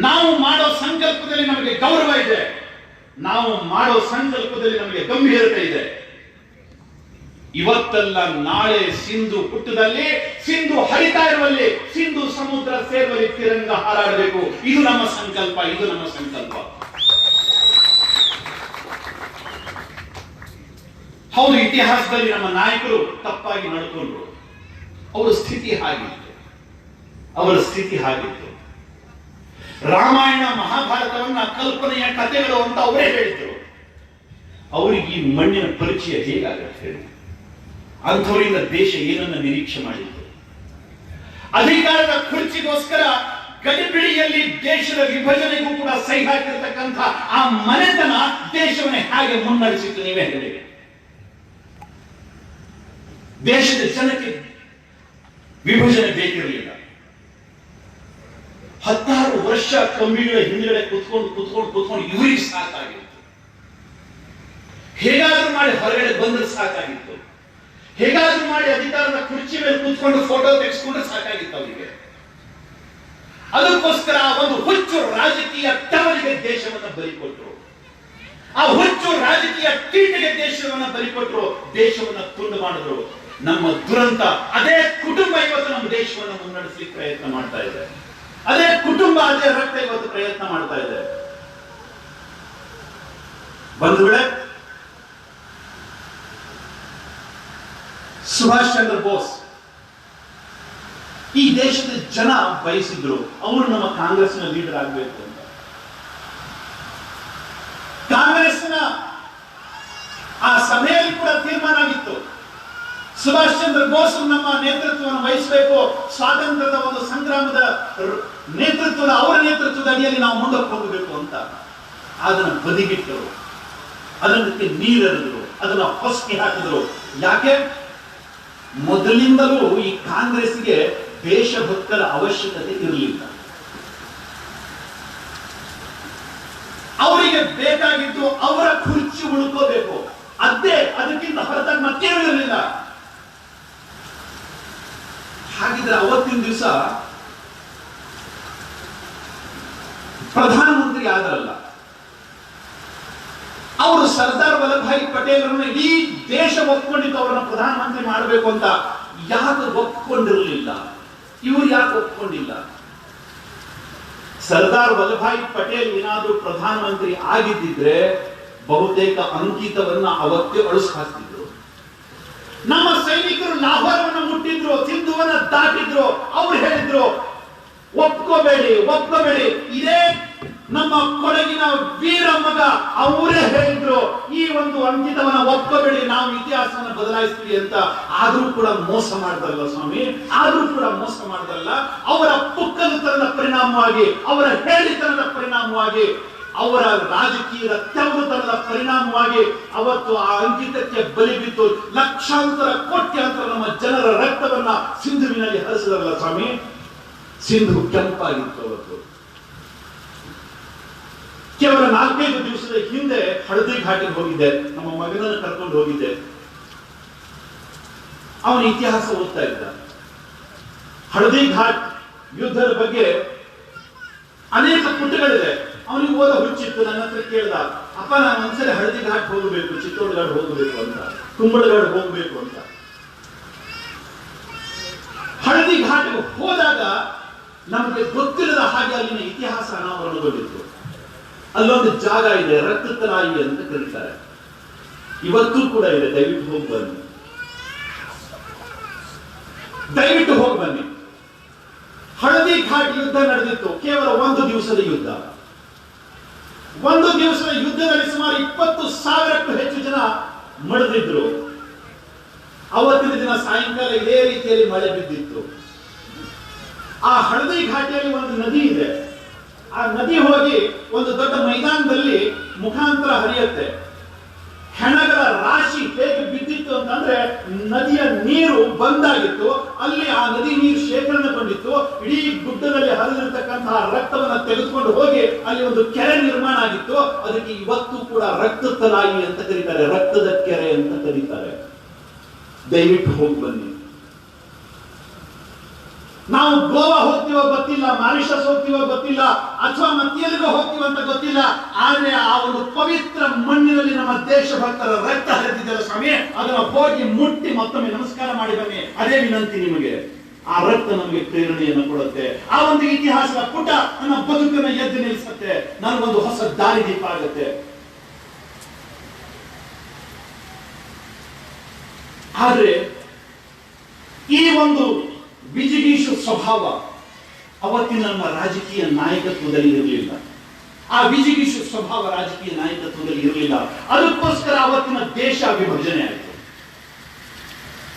ನಾವು ಮಾಡೋ ಸಂಕಲ್ಪದಲ್ಲಿ ನಮಗೆ ಗೌರವ ಇದೆ, ನಾವು ಮಾಡೋ ಸಂಕಲ್ಪದಲ್ಲಿ ನಮಗೆ ಗಂಭೀರತೆ ಇದೆ. ಇವತ್ತಲ್ಲ ನಾಳೆ ಸಿಂಧು ಹುಟ್ಟದಲ್ಲಿ, ಸಿಂಧು ಹರಿತಾ ಇರುವಲ್ಲಿ, ಸಿಂಧು ಸಮುದ್ರ ಸೇರುವಲ್ಲಿ ತಿರಂಗ ಹಾರಾಡಬೇಕು. ಇದು ನಮ್ಮ ಸಂಕಲ್ಪ. ಹೌದು, ಇತಿಹಾಸದಲ್ಲಿ ನಮ್ಮ ನಾಯಕರು ತಪ್ಪಾಗಿ ನಡ್ಕೊಂಡ್ರು. ಅವರ ಸ್ಥಿತಿ ಹಾಗಿತ್ತು. ರಾಮಾಯಣ ಮಹಾಭಾರತವನ್ನ ಕಲ್ಪನೆಯ ಕಥೆಗಳು ಅಂತ ಅವರೇ ಹೇಳಿದ್ರು. ಅವರಿಗೆ ಈ ಮಣ್ಣಿನ ಪರಿಚಯ ಹೇಗಾಗುತ್ತೆ? ಅಂಥವರಿಂದ ದೇಶ ಏನನ್ನ ನಿರೀಕ್ಷೆ ಮಾಡಿತ್ತು? ಅಧಿಕಾರದ ಕುರ್ಚಿಗೋಸ್ಕರ ಗಡಿಬಿಡಿಯಲ್ಲಿ ದೇಶದ ವಿಭಜನೆಗೂ ಕೂಡ ಸಹಿ ಹಾಕಿರ್ತಕ್ಕಂಥ ಆ ಮನೆತನ ದೇಶವನ್ನೇ ಹಾಗೆ ಮುನ್ನಡೆಸಿತ್ತು. ನೀವೇ ಹೇಳಿ, ದೇಶದ ಜನಕ್ಕೆ ವಿಭಜನೆ ಬೇಕಿರಲಿಲ್ಲ. 16 ವರ್ಷ ಕಂಬಿಗಳ ಹಿಂದುಗಡೆ ಕುತ್ಕೊಂಡು ಇವರಿಗೆ ಸಾಕಾಗಿತ್ತು. ಹೇಗಾದ್ರೂ ಮಾಡಿ ಹೊರಗಡೆ ಬಂದ್ರೆ ಸಾಕಾಗಿತ್ತು. ಹೇಗಾದ್ರೂ ಮಾಡಿ ಅಧಿಕಾರದ ಕುರ್ಚಿ ಮೇಲೆ ಕೂತ್ಕೊಂಡು ಫೋಟೋ ತೆಗೆಸ್ಕೊಂಡ್ರೆ ಸಾಕಾಗಿತ್ತು ಅವರಿಗೆ. ಅದಕ್ಕೋಸ್ಕರ ಒಂದು ಹುಚ್ಚು ರಾಜಕೀಯ ಟವರಿಗೆ ದೇಶವನ್ನು ಬಲಿಕೊಟ್ರು. ಆ ಹುಚ್ಚು ರಾಜಕೀಯ ಕೀಟಿಗೆ ದೇಶವನ್ನು ಬಲಿಕೊಟ್ರು, ದೇಶವನ್ನು ತುಂಡು ಮಾಡಿದ್ರು. ನಮ್ಮ ದುರಂತ ಅದೇ ಕುಟುಂಬ ಇವತ್ತು ನಮ್ಮ ದೇಶವನ್ನು ಮುನ್ನಡೆಸಲಿಕ್ಕೆ ಪ್ರಯತ್ನ ಮಾಡ್ತಾ ಇದೆ. ಅದೇ ಕುಟುಂಬ, ಅದೇ ರಕ್ತ ಇವತ್ತು ಪ್ರಯತ್ನ ಮಾಡ್ತಾ ಇದೆ. ಬಂಧುಗಳೇ, ಸುಭಾಷ್ ಚಂದ್ರ ಬೋಸ್ ಈ ದೇಶದ ಜನ ಬಯಸಿದ್ರು ಅವರು ನಮ್ಮ ಕಾಂಗ್ರೆಸ್ನ ಲೀಡರ್ ಆಗಬೇಕು ಅಂತ. ಕಾಂಗ್ರೆಸ್ನ ಆ ಸಭೆಯಲ್ಲಿ ಕೂಡ ತೀರ್ಮಾನ ಆಗಿತ್ತು, ಸುಭಾಷ್ ಚಂದ್ರ ಬೋಸ್ ನಮ್ಮ ನೇತೃತ್ವವನ್ನು ವಹಿಸಬೇಕು, ಸ್ವಾತಂತ್ರ್ಯದ ಒಂದು ಸಂಗ್ರಾಮದ ನೇತೃತ್ವದ ಅವರ ನೇತೃತ್ವದ ಅಡಿಯಲ್ಲಿ ನಾವು ಮುಂದಕ್ಕೆ ಹೋಗಬೇಕು ಅಂತ. ಅದನ್ನು ಬದಿಗಿಟ್ಟರು, ಅದಕ್ಕೆ ನೀರೆರೆದ್ರು, ಅದನ್ನ ಹೊಸಕಿ ಹಾಕಿದ್ರು. ಯಾಕೆ? ಮೊದಲಿಂದಲೂ ಈ ಕಾಂಗ್ರೆಸ್ಗೆ ದೇಶಭಕ್ತರ ಅವಶ್ಯಕತೆ ಇರಲಿಲ್ಲ. ಅವರಿಗೆ ಬೇಕಾಗಿದ್ದು ಅವರ ಕುರ್ಚಿ ಉಳ್ಕೋಬೇಕು, ಅದಕ್ಕಿಂತ ಹೊರತಾಗಿ ಮತ್ತೇನೂ ಇರಲಿಲ್ಲ. ಹಾಗಿದ್ರೆ ಅವತ್ತಿನ ದಿವಸ ಪ್ರಧಾನಮಂತ್ರಿ ಆದರಲ್ಲ, ಅವರು ಸರ್ದಾರ್ ವಲ್ಲಭಾಯಿ ಪಟೇಲರನ್ನು ಇಡೀ ದೇಶ ಒಪ್ಕೊಂಡಿದ್ದು ಅವರನ್ನ ಪ್ರಧಾನಮಂತ್ರಿ ಮಾಡಬೇಕು ಅಂತ. ಯಾಕೆ ಒಪ್ಕೊಂಡಿರಲಿಲ್ಲ? ಇವರು ಯಾಕೆ ಒಪ್ಕೊಂಡಿಲ್ಲ? ಸರ್ದಾರ್ ವಲ್ಲಭಾಯಿ ಪಟೇಲ್ ಏನಾದ್ರೂ ಪ್ರಧಾನಮಂತ್ರಿ ಆಗಿದ್ದಿದ್ರೆ ಬಹುತೇಕ ಅಂಕಿತವನ್ನ ಅವತ್ತೇ ಅಳಿಸಿ ಹಾಕ್ತಿದ್ರು. ನಮ್ಮ ಸೈನಿಕರು ಲಾಹೋರವನ್ನು ಮುಟ್ಟಿದ್ರು, ಸಿಂಧುವನ್ನ ದಾಟಿದ್ರು. ಅವ್ರು ಹೇಳಿದ್ರು ಒಪ್ಕೋಬೇಡಿ. ಇದೇ ನಮ್ಮ ಕೊಡಗಿನ ವೀರ ಮಗ ಅವರೇ ಹೇಳಿದ್ರು ಈ ಒಂದು ಅಂಕಿತವನ್ನ ಒಪ್ಕೋಬೇಡಿ, ನಾವು ಇತಿಹಾಸವನ್ನ ಬದಲಾಯಿಸ್ತೀವಿ ಅಂತ. ಆದ್ರೂ ಕೂಡ ಮೋಸ ಮಾಡಿದ್ರಲ್ಲ ಸ್ವಾಮಿ, ಅವರ ಪುಕ್ಕಲುತನದ ಪರಿಣಾಮವಾಗಿ, ಅವರ ಹೇಳಿತನದ ಪರಿಣಾಮವಾಗಿ, ಅವರ ರಾಜಕೀಯದ ತೆವರುತನದ ಪರಿಣಾಮವಾಗಿ ಅವತ್ತು ಆ ಅಂಕಿತಕ್ಕೆ ಬಲಿ ಬಿದ್ದು ಲಕ್ಷಾಂತರ ಕೋಟ್ಯಾಂತರ ನಮ್ಮ ಜನರ ರಕ್ತವನ್ನ ಸಿಂಧುವಿನಲ್ಲಿ ಹರಿಸಿದ್ರಲ್ಲ ಸ್ವಾಮಿ. ಸಿಂಧು ಕೆಂಪಾಗಿತ್ತು ಅವತ್ತು. ಕೇವಲ 4-5 ದಿವಸದ ಹಿಂದೆ ಹಳದಿ ಘಾಟಿಗೆ ಹೋಗಿದ್ದೆ, ನಮ್ಮ ಮಗನನ್ನು ಕರ್ಕೊಂಡು ಹೋಗಿದ್ದೆ. ಅವನ ಇತಿಹಾಸ ಓದ್ತಾ ಇದ್ದ. ಹಳದಿ ಘಾಟ್ ಯುದ್ಧದ ಬಗ್ಗೆ ಅನೇಕ ಪುಟಗಳಿದೆ. ಅವನಿಗೆ ಓದ ಹುಚ್ಚಿತ್ತು. ನನ್ನ ಹತ್ರ ಕೇಳ್ದ, ಅಪ್ಪ ನಾನು ಒಂದ್ಸರಿ ಹಳದಿ ಘಾಟ್ ಹೋಗಬೇಕು, ಚಿತ್ತೋಡ್ಘಾಟ್ ಹೋಗಬೇಕು ಅಂತ, ಕುಂಬಳಘಾಟ್ ಹೋಗಬೇಕು ಅಂತ. ಹಳದಿ ಘಾಟ್ಗೆ ಹೋದಾಗ ನಮಗೆ ಗೊತ್ತಿಲ್ಲದ ಹಾಗೆ ಅಲ್ಲಿನ ಇತಿಹಾಸ ಅನಾವರಣಗೊಂಡಿತ್ತು. ಅಲ್ಲೊಂದು ಜಾಗ ಇದೆ, ರಕ್ತತಲಾಯಿ ಅಂತ ಕರೀತಾರೆ. ಇವತ್ತೂ ಕೂಡ ಇದೆ. ದಯವಿಟ್ಟು ಹೋಗಿ ಬನ್ನಿ, ದಯವಿಟ್ಟು ಹೋಗಿ ಬನ್ನಿ. ಹಳದಿ ಘಾಟ್ ಯುದ್ಧ ನಡೆದಿತ್ತು, ಕೇವಲ ಒಂದು ದಿವಸದ ಯುದ್ಧ. ಒಂದು ದಿವಸದ ಯುದ್ಧದಲ್ಲಿ ಸುಮಾರು 20,000ಕ್ಕೂ ಹೆಚ್ಚು ಜನ ಮಡಿದಿದ್ರು. ಅವತ್ತಿನ ದಿನ ಸಾಯಂಕಾಲ ಇದೇ ರೀತಿಯಲ್ಲಿ ಮಳೆ ಬಿದ್ದಿತ್ತು. ಆ ಹಳದಿ ಘಾಟಿಯಲ್ಲಿ ಒಂದು ನದಿ ಇದೆ. ಆ ನದಿ ಹೋಗಿ ಒಂದು ದೊಡ್ಡ ಮೈದಾನದಲ್ಲಿ ಮುಖಾಂತರ ಹರಿಯುತ್ತೆ. ಹೆಣಗಳ ರಾಶಿ ಹೇಗೆ ಬಿದ್ದಿತ್ತು ಅಂತಂದ್ರೆ, ನದಿಯ ನೀರು ಬಂದಾಗಿತ್ತು, ಅಲ್ಲಿ ಆ ನದಿ ನೀರು ಶೇಖರಣೆಗೊಂಡಿತ್ತು. ಇಡೀ ಗುಡ್ಡದಲ್ಲಿ ಹರಿದಿರ್ತಕ್ಕಂತಹ ರಕ್ತವನ್ನ ತೆಗೆದುಕೊಂಡು ಹೋಗಿ ಅಲ್ಲಿ ಒಂದು ಕೆರೆ ನಿರ್ಮಾಣ ಆಗಿತ್ತು. ಅದಕ್ಕೆ ಇವತ್ತು ಕೂಡ ರಕ್ತತಲಾಯಿ ಅಂತ ಕರೀತಾರೆ, ರಕ್ತದ ಕೆರೆ ಅಂತ ಕರೀತಾರೆ. ದಯವಿಟ್ಟು ಹೋಗಿ ಬನ್ನಿ. ನಾವು ಗೋವಾ ಹೋಗ್ತೀವೋ ಗೊತ್ತಿಲ್ಲ, ಮಾರಿಷಸ್ ಹೋಗ್ತೀವೋ ಗೊತ್ತಿಲ್ಲ, ಅಥವಾ ಮತ್ತೆಲ್ಲಿಗೋ ಹೋಗ್ತೀವೋ ಅಂತ ಗೊತ್ತಿಲ್ಲ, ಆದ್ರೆ ಆ ಒಂದು ಪವಿತ್ರ ಮಣ್ಣಿನಲ್ಲಿ ನಮ್ಮ ದೇಶಭಕ್ತರ ರಕ್ತ ಹರಿದಿದ್ದಲ್ಲ ಸ್ವಾಮಿ, ಅದನ್ನ ಹೋಗಿ ಮುಟ್ಟಿ ಮತ್ತೊಮ್ಮೆ ನಮಸ್ಕಾರ ಮಾಡಿ ಬನ್ನಿ. ಅದೇ ವಿನಂತಿ ನಿಮಗೆ. ಆ ರಕ್ತ ನಮಗೆ ಪ್ರೇರಣೆಯನ್ನು ಕೊಡುತ್ತೆ. ಆ ಒಂದು ಇತಿಹಾಸದ ಪುಟ ನನ್ನ ಬದುಕನ್ನು ಎದ್ದು ನಿಲ್ಲಿಸುತ್ತೆ, ನನಗೊಂದು ಹೊಸ ದಾರಿ ದೀಪ ಆಗುತ್ತೆ. ಆದ್ರೆ ಈ ಒಂದು ವಿಜಿಗೀಷು ಸ್ವಭಾವ ಅವತ್ತಿನ ನಮ್ಮ ರಾಜಕೀಯ ನಾಯಕತ್ವದಲ್ಲಿ ಇರಲಿಲ್ಲ. ಆ ವಿಜಿಗೀಷು ಸ್ವಭಾವ ರಾಜಕೀಯ ನಾಯಕತ್ವದಲ್ಲಿ ಇರಲಿಲ್ಲ. ಅದಕ್ಕೋಸ್ಕರ ಅವತ್ತಿನ ದೇಶ ವಿಭಜನೆ ಆಯಿತು.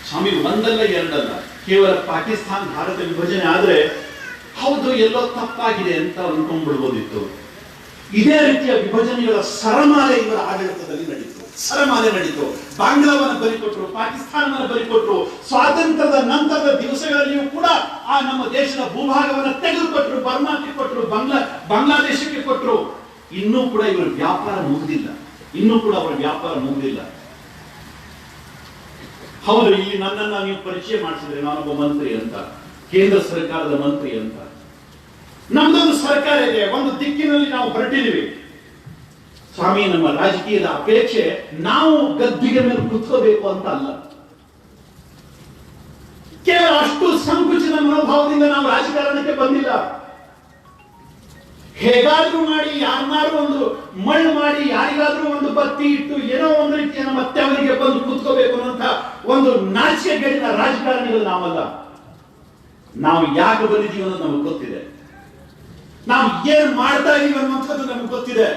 ಸ್ವಾಮಿ, ಒಂದಲ್ಲ ಎರಡಲ್ಲ, ಕೇವಲ ಪಾಕಿಸ್ತಾನ ಭಾರತ ವಿಭಜನೆ ಆದ್ರೆ ಹೌದು ಎಲ್ಲೋ ತಪ್ಪಾಗಿದೆ ಅಂತ ಅನ್ಕೊಂಡ್ಬಿಡ್ಬೋದಿತ್ತು. ಇದೇ ರೀತಿಯ ವಿಭಜನೆಗಳ ಸರಮಾಲೆ ಇವರ ಆಡಳಿತದಲ್ಲಿ ನಡೀತು. ಸರಮಾಲೆ ನಡೀತು. ಬಾಂಗ್ಲಾವನ್ನು ಬಲಿಕೊಟ್ರು, ಪಾಕಿಸ್ತಾನವನ್ನು ಬಲಿಕೊಟ್ರು. ಸ್ವಾತಂತ್ರ್ಯದ ನಂತರದ ದಿವಸಗಳಲ್ಲಿಯೂ ಕೂಡ ಆ ನಮ್ಮ ದೇಶದ ಭೂಭಾಗವನ್ನು ತೆಗೆದುಕೊಟ್ರು, ಬರ್ಮಾಕ್ಕೆ ಕೊಟ್ಟರು, ಬಾಂಗ್ಲಾದೇಶಕ್ಕೆ ಕೊಟ್ಟರು. ಇನ್ನೂ ಕೂಡ ಇವರ ವ್ಯಾಪಾರ ಮುಗಿದಿಲ್ಲ. ಇನ್ನೂ ಕೂಡ ಅವರ ವ್ಯಾಪಾರ ಮುಗಿದಿಲ್ಲ. ಹೌದು, ಇಲ್ಲಿ ನನ್ನನ್ನು ನೀವು ಪರಿಚಯ ಮಾಡಿಸಿದ್ರೆ ನಾನೊಬ್ಬ ಮಂತ್ರಿ ಅಂತ, ಕೇಂದ್ರ ಸರ್ಕಾರದ ಮಂತ್ರಿ ಅಂತ. ನಮ್ದೊಂದು ಸರ್ಕಾರ ಇದೆ, ಒಂದು ದಿಕ್ಕಿನಲ್ಲಿ ನಾವು ಹೊರಟಿದ್ದೀವಿ. ಸ್ವಾಮಿ, ನಮ್ಮ ರಾಜಕೀಯದ ಅಪೇಕ್ಷೆ ನಾವು ಗದ್ದಿಗೆ ಮೇಲೆ ಕುತ್ಕೋಬೇಕು ಅಂತ ಅಲ್ಲ. ಕೇವಲ ಅಷ್ಟು ಸಂಕುಚಿತ ಮನೋಭಾವದಿಂದ ನಾವು ರಾಜಕಾರಣಕ್ಕೆ ಬಂದಿಲ್ಲ. ಹೇಗಾದ್ರೂ ಮಾಡಿ, ಯಾರನ್ನಾದ್ರೂ ಒಂದು ಮಣ್ಣು ಮಾಡಿ, ಯಾರಿಗಾದ್ರೂ ಒಂದು ಬತ್ತಿ ಇಟ್ಟು ಏನೋ ಒಂದು ರೀತಿಯ ಮತ್ತೆ ಅವರಿಗೆ ಬಂದು ಕುತ್ಕೋಬೇಕು ಅನ್ನೋಂಥ ಒಂದು ನಾಚಿಕೆಗೇಡಿನ ರಾಜಕಾರಣಿಗಳು ನಾವಲ್ಲ. ನಾವು ಯಾಕೆ ಬಂದಿದ್ದೀವಿ ಅನ್ನೋದು ನಮಗೆ ಗೊತ್ತಿದೆ. ನಾವು ಏನ್ ಮಾಡ್ತಾ ಇದೀವಿ ಅನ್ನುವಂಥದ್ದು ನಮಗೆ ಗೊತ್ತಿದೆ.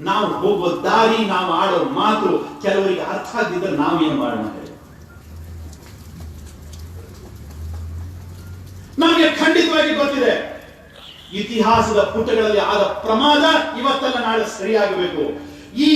ನಾವು ಹೋಗುವ ದಾರಿ, ನಾವು ಆಡೋ ಮಾತು ಕೆಲವರಿಗೆ ಅರ್ಥ ಆಗದಿದ್ದರೆ ನಾವೇನು ಮಾಡೋಣ? ನಮಗೆ ಖಂಡಿತವಾಗಿ ಗೊತ್ತಿದೆ, ಇತಿಹಾಸದ ಪುಟಗಳಲ್ಲಿ ಆದ ಪ್ರಮಾದ ಇವತ್ತಲ್ಲ ನಾಳೆ ಸರಿಯಾಗಬೇಕು. ಈ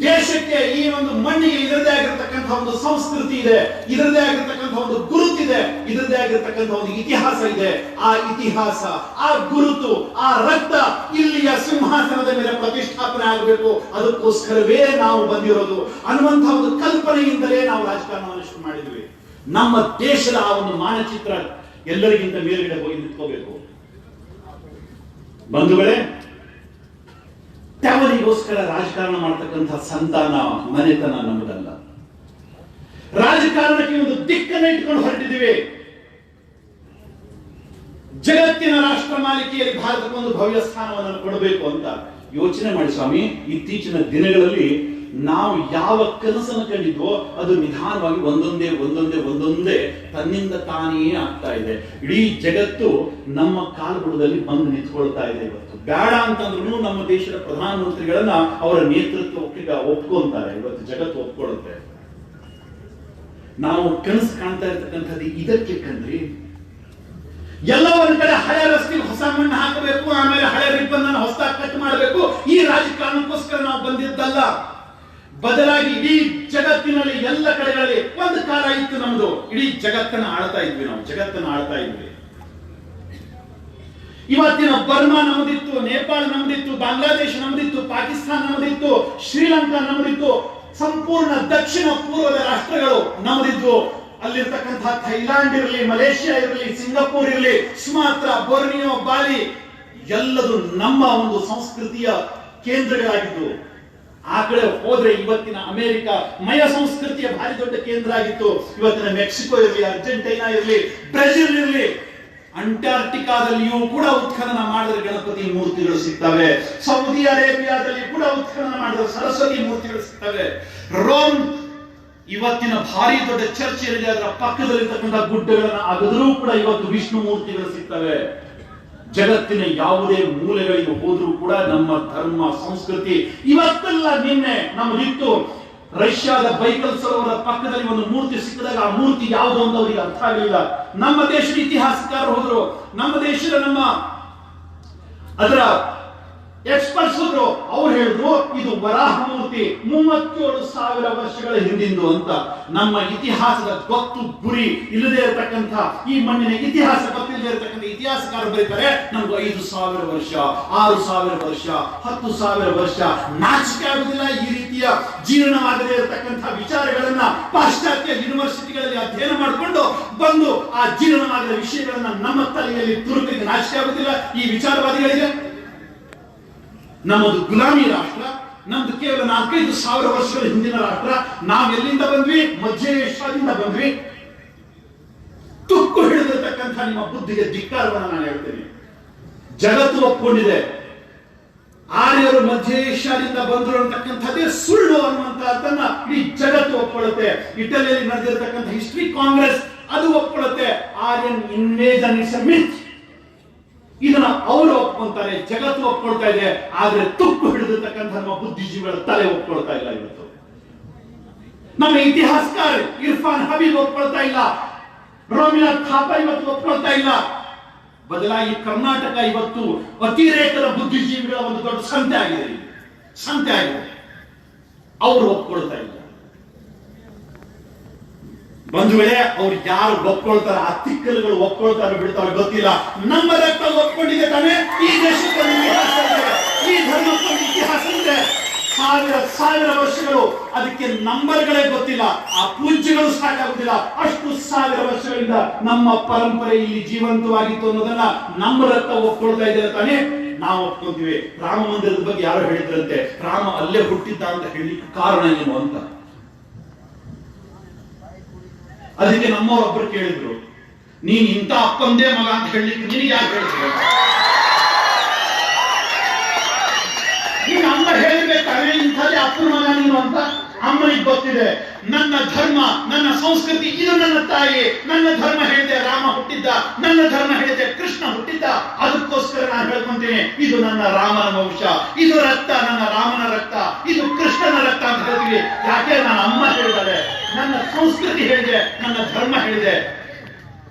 ದೇಶಕ್ಕೆ, ಈ ಒಂದು ಮಣ್ಣಿಗೆ ಇದರದೇ ಆಗಿರತಕ್ಕಂಥ ಒಂದು ಸಂಸ್ಕೃತಿ ಇದೆ, ಇದರದೇ ಆಗಿರತಕ್ಕಂಥ ಒಂದು ಗುರುತಿದೆ, ಇದರದೇ ಆಗಿರತಕ್ಕಂಥ ಒಂದು ಇತಿಹಾಸ ಇದೆ. ಆ ಇತಿಹಾಸ, ಆ ಗುರುತು, ಆ ರಕ್ತ ಇಲ್ಲಿಯ ಸಿಂಹಾಸನದ ಮೇಲೆ ಪ್ರತಿಷ್ಠಾಪನೆ ಆಗಬೇಕು. ಅದಕ್ಕೋಸ್ಕರವೇ ನಾವು ಬಂದಿರೋದು ಅನ್ನುವಂಥ ಒಂದು ಕಲ್ಪನೆಯಿಂದಲೇ ನಾವು ರಾಜಕಾರಣವನ್ನು ಶುರು ಮಾಡಿದ್ವಿ. ನಮ್ಮ ದೇಶದ ಆ ಒಂದು ಮಾನಚಿತ್ರ ಎಲ್ಲರಿಗಿಂತ ಮೇಲ್ಗಡೆ ಹೋಗಿ ನಿಂತ್ಕೋಬೇಕು. ಬಂಧುಗಳೇ, ತ್ಯಾವರಿಗೋಸ್ಕರ ರಾಜಕಾರಣ ಮಾಡತಕ್ಕಂಥ ಸಂತಾನ, ಮನೆತನ ನಮ್ಮದಲ್ಲ. ರಾಜಕಾರಣಕ್ಕೆ ಒಂದು ದಿಕ್ಕನ್ನು ಇಟ್ಕೊಂಡು ಹೊರಟಿದ್ದೀವಿ. ಜಗತ್ತಿನ ರಾಷ್ಟ್ರ ಮಾಲಿಕೆಯಲ್ಲಿ ಭಾರತಕ್ಕೊಂದು ಭವ್ಯ ಸ್ಥಾನವನ್ನು ಕೊಡಬೇಕು ಅಂತ ಯೋಚನೆ ಮಾಡಿ ಸ್ವಾಮಿ. ಇತ್ತೀಚಿನ ದಿನಗಳಲ್ಲಿ ನಾವು ಯಾವ ಕನಸನ್ನು ಕಂಡಿದ್ವೋ ಅದು ನಿಧಾನವಾಗಿ ಒಂದೊಂದೇ ತನ್ನಿಂದ ತಾನೇ ಆಗ್ತಾ ಇದೆ. ಇಡೀ ಜಗತ್ತು ನಮ್ಮ ಕಾಲ್ಬುಡದಲ್ಲಿ ಬಂದು ನಿಂತ್ಕೊಳ್ತಾ ಇದೆ. ಇವತ್ತು ಬೇಡ ಅಂತಂದ್ರೂ ನಮ್ಮ ದೇಶದ ಪ್ರಧಾನಮಂತ್ರಿಗಳನ್ನ ಅವರ ನೇತೃತ್ವಕ್ಕೆ ಒಪ್ಕೊಂತಾರೆ. ಇವತ್ತು ಜಗತ್ತು ಒಪ್ಕೊಳ್ಳುತ್ತೆ. ನಾವು ಕನಸು ಕಾಣ್ತಾ ಇರ್ತಕ್ಕಂಥದ್ದು ಇದಕ್ಕೆ ಕಣ್ರಿ. ಎಲ್ಲ ಒಂದ್ ಕಡೆ ಹಳೆ ರಸ್ತೆಗೆ ಹೊಸ ಮಣ್ಣು ಹಾಕಬೇಕು, ಆಮೇಲೆ ಹಳೆ ರಿಬ್ಬನ್ ಅನ್ನು ಹೊಸದಾಗಿ ಕಟ್ ಮಾಡಬೇಕು. ಈ ರಾಜಕಾರಣಕ್ಕೋಸ್ಕರ ನಾವು ಬಂದಿದ್ದಲ್ಲ. ಬದಲಾಗಿ ಇಡೀ ಜಗತ್ತಿನಲ್ಲಿ ಎಲ್ಲ ಕಡೆಗಳಲ್ಲಿ ಒಂದು ಕಾಲ ಇತ್ತು ನಮ್ದು. ಇಡೀ ಜಗತ್ತನ್ನು ಆಳ್ತಾ ಇದ್ವಿ, ನಾವು ಜಗತ್ತನ್ನು ಆಳ್ತಾ ಇದ್ವಿ. ಇವತ್ತಿನ ಬರ್ಮಾ ನಮ್ಮದಿತ್ತು, ನೇಪಾಳ ನಮ್ಮದಿತ್ತು, ಬಾಂಗ್ಲಾದೇಶ ನಮ್ಮದಿತ್ತು, ಪಾಕಿಸ್ತಾನ ನಮ್ಮದಿತ್ತು, ಶ್ರೀಲಂಕಾ ನಮ್ಮದಿತ್ತು, ಸಂಪೂರ್ಣ ದಕ್ಷಿಣ ಪೂರ್ವದ ರಾಷ್ಟ್ರಗಳು ನಮ್ಮದಿದ್ವು. ಅಲ್ಲಿರ್ತಕ್ಕಂತಹ ಥೈಲ್ಯಾಂಡ್ ಇರಲಿ, ಮಲೇಷಿಯಾ ಇರಲಿ, ಸಿಂಗಾಪುರ್ ಇರಲಿ, ಸುಮಾತ್ರ, ಬೋರ್ನಿಯೋ, ಬಾಲಿ ಎಲ್ಲದು ನಮ್ಮ ಒಂದು ಸಂಸ್ಕೃತಿಯ ಕೇಂದ್ರಗಳಾಗಿದ್ದು. ಆ ಕಡೆ ಹೋದ್ರೆ ಇವತ್ತಿನ ಅಮೆರಿಕ ಮಯ ಸಂಸ್ಕೃತಿಯ ಭಾರಿ ದೊಡ್ಡ ಕೇಂದ್ರ ಆಗಿತ್ತು. ಇವತ್ತಿನ ಮೆಕ್ಸಿಕೋ ಇರಲಿ, ಅರ್ಜೆಂಟೈನಾ ಇರಲಿ, ಬ್ರೆಜಿಲ್ ಇರಲಿ, ಅಂಟಾರ್ಟಿಕಾದಲ್ಲಿಯೂ ಕೂಡ ಉತ್ಖನನ ಮಾಡಿದ ಗಣಪತಿ ಮೂರ್ತಿಗಳು ಸಿಗ್ತವೆ. ಸೌದಿ ಅರೇಬಿಯಾದಲ್ಲಿ ಕೂಡ ಉತ್ಖನನ ಮಾಡಿದ ಸರಸ್ವತಿ ಮೂರ್ತಿಗಳು ಸಿಗ್ತವೆ. ರೋಮ್ ಇವತ್ತಿನ ಭಾರಿ ದೊಡ್ಡ ಚರ್ಚ್ ಏನಿದೆ ಅದರ ಪಕ್ಕದಲ್ಲಿರ್ತಕ್ಕಂಥ ಗುಡ್ಡಗಳನ್ನ ಅಗದರೂ ಕೂಡ ಇವತ್ತು ವಿಷ್ಣು ಮೂರ್ತಿಗಳು ಸಿಗ್ತವೆ. ಜಗತ್ತಿನ ಯಾವುದೇ ಮೂಲೆಗಳಿಗೆ ಹೋದ್ರೂ ಕೂಡ ನಮ್ಮ ಧರ್ಮ ಸಂಸ್ಕೃತಿ ಇವತ್ತೆಲ್ಲ ನಿನ್ನೆ ನಮ್ಮದಿತ್ತು. ರಷ್ಯಾದ ಬೈಕಲ್ ಸರೋವರ ಪಕ್ಕದಲ್ಲಿ ಒಂದು ಮೂರ್ತಿ ಸಿಕ್ಕಿದಾಗ ಆ ಮೂರ್ತಿ ಯಾವುದು ಅಂತ ಅವರಿಗೆ ಅರ್ಥ ಆಗಲಿಲ್ಲ. ನಮ್ಮ ದೇಶದ ಇತಿಹಾಸಕಾರರು ಹೋದ್ರು, ನಮ್ಮ ದೇಶದ ಅದರ ಎಕ್ಸ್ಪರ್ಟ್ಸ್ ಹೋದ್ರು. ಅವ್ರು ಹೇಳಿದ್ರು ಇದು ವರಾಹ ಮೂರ್ತಿ 37,000 ವರ್ಷಗಳ ಹಿಂದಿಂದು ಅಂತ. ನಮ್ಮ ಇತಿಹಾಸದ ಗೊತ್ತು ಗುರಿ ಇಲ್ಲದೆ ಇರತಕ್ಕಂಥ, ಈ ಮಣ್ಣಿನ ಇತಿಹಾಸ ಗೊತ್ತಿಲ್ಲದೆ ಇರತಕ್ಕಂಥ ಇತಿಹಾಸಕಾರರು ಬರೀತಾರೆ ನಮ್ಗೆ 5,000 ವರ್ಷ, 6,000 ವರ್ಷ, 10,000 ವರ್ಷ. ನಾಚಿಕೆ ಆಗುದಿಲ್ಲ ಈ ರೀತಿಯ ಜೀರ್ಣವಾಗದೇ ಇರತಕ್ಕಂಥ ವಿಚಾರಗಳನ್ನ ಪಾಶ್ಚಾತ್ಯ ಯೂನಿವರ್ಸಿಟಿಗಳಲ್ಲಿ ಅಧ್ಯಯನ ಮಾಡಿಕೊಂಡು ಬಂದು ಆ ಜೀರ್ಣವಾಗದ ವಿಷಯಗಳನ್ನ ನಮ್ಮ ತಲೆಯಲ್ಲಿ ತುರುಕಲಿಕ್ಕೆ ನಾಚಿಕೆ ಆಗುದಿಲ್ಲ ಈ ವಿಚಾರವಾದಿಗಳಿಗೆ. ನಮ್ಮದು ಗುಲಾಮಿ ರಾಷ್ಟ್ರ, ನಮ್ದು ಕೇವಲ 4,000-5,000 ವರ್ಷಗಳ ಹಿಂದಿನ ರಾಷ್ಟ್ರ. ನಾವು ಎಲ್ಲಿಂದ ಬಂದ್ವಿ? ಮಧ್ಯ ಏಷ್ಯಾದಿಂದ ಬಂದ್ವಿ. ತುಕ್ಕು ಹಿಡಿದಿರ್ತಕ್ಕಂಥ ನಿಮ್ಮ ಬುದ್ಧಿಗೆ ಧಿಕ್ಕಾರವನ್ನು ನಾನು ಹೇಳ್ತೇನೆ. ಜಗತ್ತು ಒಪ್ಕೊಂಡಿದೆ ಆರ್ಯರು ಮಧ್ಯ ಏಷ್ಯಾದಿಂದ ಬಂದರು ಅಂತಕ್ಕಂಥದ್ದೇ ಸುಳ್ಳು ಅನ್ನುವಂತಹದ್ದನ್ನ ಇಡೀ ಜಗತ್ತು ಒಪ್ಕೊಳ್ಳುತ್ತೆ. ಇಟಲಿಯಲ್ಲಿ ನಡೆದಿರತಕ್ಕಂಥ ಹಿಸ್ಟ್ರಿ ಕಾಂಗ್ರೆಸ್ ಅದು ಒಪ್ಕೊಳ್ಳುತ್ತೆ. ಆರ್ಯನ್ ಇನ್ವೇಷನ್ ಇಟ್ಸ್ ಎ ಮಿತ್, ಇದನ್ನ ಅವರು ಒಪ್ಕೊಂತಾರೆ, ಜಗತ್ತು ಒಪ್ಕೊಳ್ತಾ ಇದೆ. ಆದ್ರೆ ತುಕ್ಕು ಹಿಡಿದಿರ್ತಕ್ಕಂಥ ನಮ್ಮ ಬುದ್ಧಿಜೀವಿಗಳ ತಲೆ ಒಪ್ಕೊಳ್ತಾ ಇಲ್ಲ. ಇವತ್ತು ನಮ್ಮ ಇತಿಹಾಸಕಾರ ಇರ್ಫಾನ್ ಹಬೀಬ್ ಒಪ್ಕೊಳ್ತಾ ಇಲ್ಲ, ರೋಮಿಲಾ ಥಾಪಾ ಇವತ್ತು ಒಪ್ಕೊಳ್ತಾ ಇಲ್ಲ. ಬದಲಾಗಿ ಕರ್ನಾಟಕ ಇವತ್ತು ಅತಿರೇಕದ ಬುದ್ಧಿಜೀವಿಗಳ ಒಂದು ದೊಡ್ಡ ಸಂತೆ ಆಗಿದೆ. ಅವರು ಒಪ್ಕೊಳ್ತಾ ಇಲ್ಲ. ಬಂಧುಗಳೇ, ಅವ್ರು ಯಾರು ಒಪ್ಕೊಳ್ತಾರೆ, ಆ ತಿಕ್ಕಲುಗಳು ಒಪ್ಕೊಳ್ತಾರೆ ಬಿಡ್ತಾರೆ ಗೊತ್ತಿಲ್ಲ. ನಮ್ಮ ರಕ್ತ ಒಪ್ಕೊಂಡಿದೆ ತಾನೆ ಈ ದೇಶದಲ್ಲಿ ಈ ಧರ್ಮಕ್ಕೊಂದು ಇತಿಹಾಸ ಇದೆ. 1,000 ವರ್ಷಗಳು, ಅದಕ್ಕೆ ನಂಬರ್ಗಳೇ ಗೊತ್ತಿಲ್ಲ. ಆ ಪೂಜ್ಯಗಳು ಸಾಕಾಗುದಿಲ್ಲ. ಅಷ್ಟು 1,000 ವರ್ಷಗಳಿಂದ ನಮ್ಮ ಪರಂಪರೆ ಇಲ್ಲಿ ಜೀವಂತವಾಗಿತ್ತು ಅನ್ನೋದನ್ನ ನಮ್ಮ ರಕ್ತ ಒಪ್ಕೊಳ್ತಾ ಇದ್ದಾರೆ ತಾನೆ. ನಾವು ಒಪ್ಕೊಂತೀವಿ. ರಾಮ ಮಂದಿರದ ಬಗ್ಗೆ ಯಾರು ಹೇಳಿದ್ರಂತೆ, ರಾಮ ಅಲ್ಲೇ ಹುಟ್ಟಿದ್ದ ಅಂತ ಹೇಳಲಿಕ್ಕೆ ಕಾರಣ ಏನು ಅಂತ. ಅದಕ್ಕೆ ನಮ್ಮವರೊಬ್ಬರು ಕೇಳಿದ್ರು, ನೀನ್ ಇಂಥ ಅಪ್ಪಂದೇ ಮಗ ಅಂತ ಹೇಳಲಿಕ್ಕೆ ನಿನಗೆ ಯಾರು ಹೇಳಿದ್ರು? ನೀನು ಅಮ್ಮ ಹೇಳಬೇಕಾದ್ರೆ ಇಂಥದೇ ಅಪ್ಪನ ಮಗ ನೀನು ಅಂತ. ಅಮ್ಮನಿಗೆ ಗೊತ್ತಿದೆ ನನ್ನ ಧರ್ಮ, ನನ್ನ ಸಂಸ್ಕೃತಿ, ಇದು ನನ್ನ ತಾಯಿ. ನನ್ನ ಧರ್ಮ ಹೇಳಿದೆ ರಾಮ ಹುಟ್ಟಿದ್ದ, ನನ್ನ ಧರ್ಮ ಹೇಳಿದೆ ಕೃಷ್ಣ ಹುಟ್ಟಿದ್ದ. ಅದಕ್ಕೋಸ್ಕರ ನಾನು ಹೇಳ್ಕೊಂತೀನಿ ಇದು ನನ್ನ ರಾಮನ ವಂಶ, ಇದು ರಕ್ತ ನನ್ನ ರಾಮನ ರಕ್ತ, ಇದು ಕೃಷ್ಣನ ರಕ್ತ ಅಂತ ಹೇಳ್ತೀವಿ. ಯಾಕೆ? ನನ್ನ ಅಮ್ಮ ಹೇಳಿದಾಳೆ, ನನ್ನ ಸಂಸ್ಕೃತಿ ಹೇಳಿದೆ, ನನ್ನ ಧರ್ಮ ಹೇಳಿದೆ.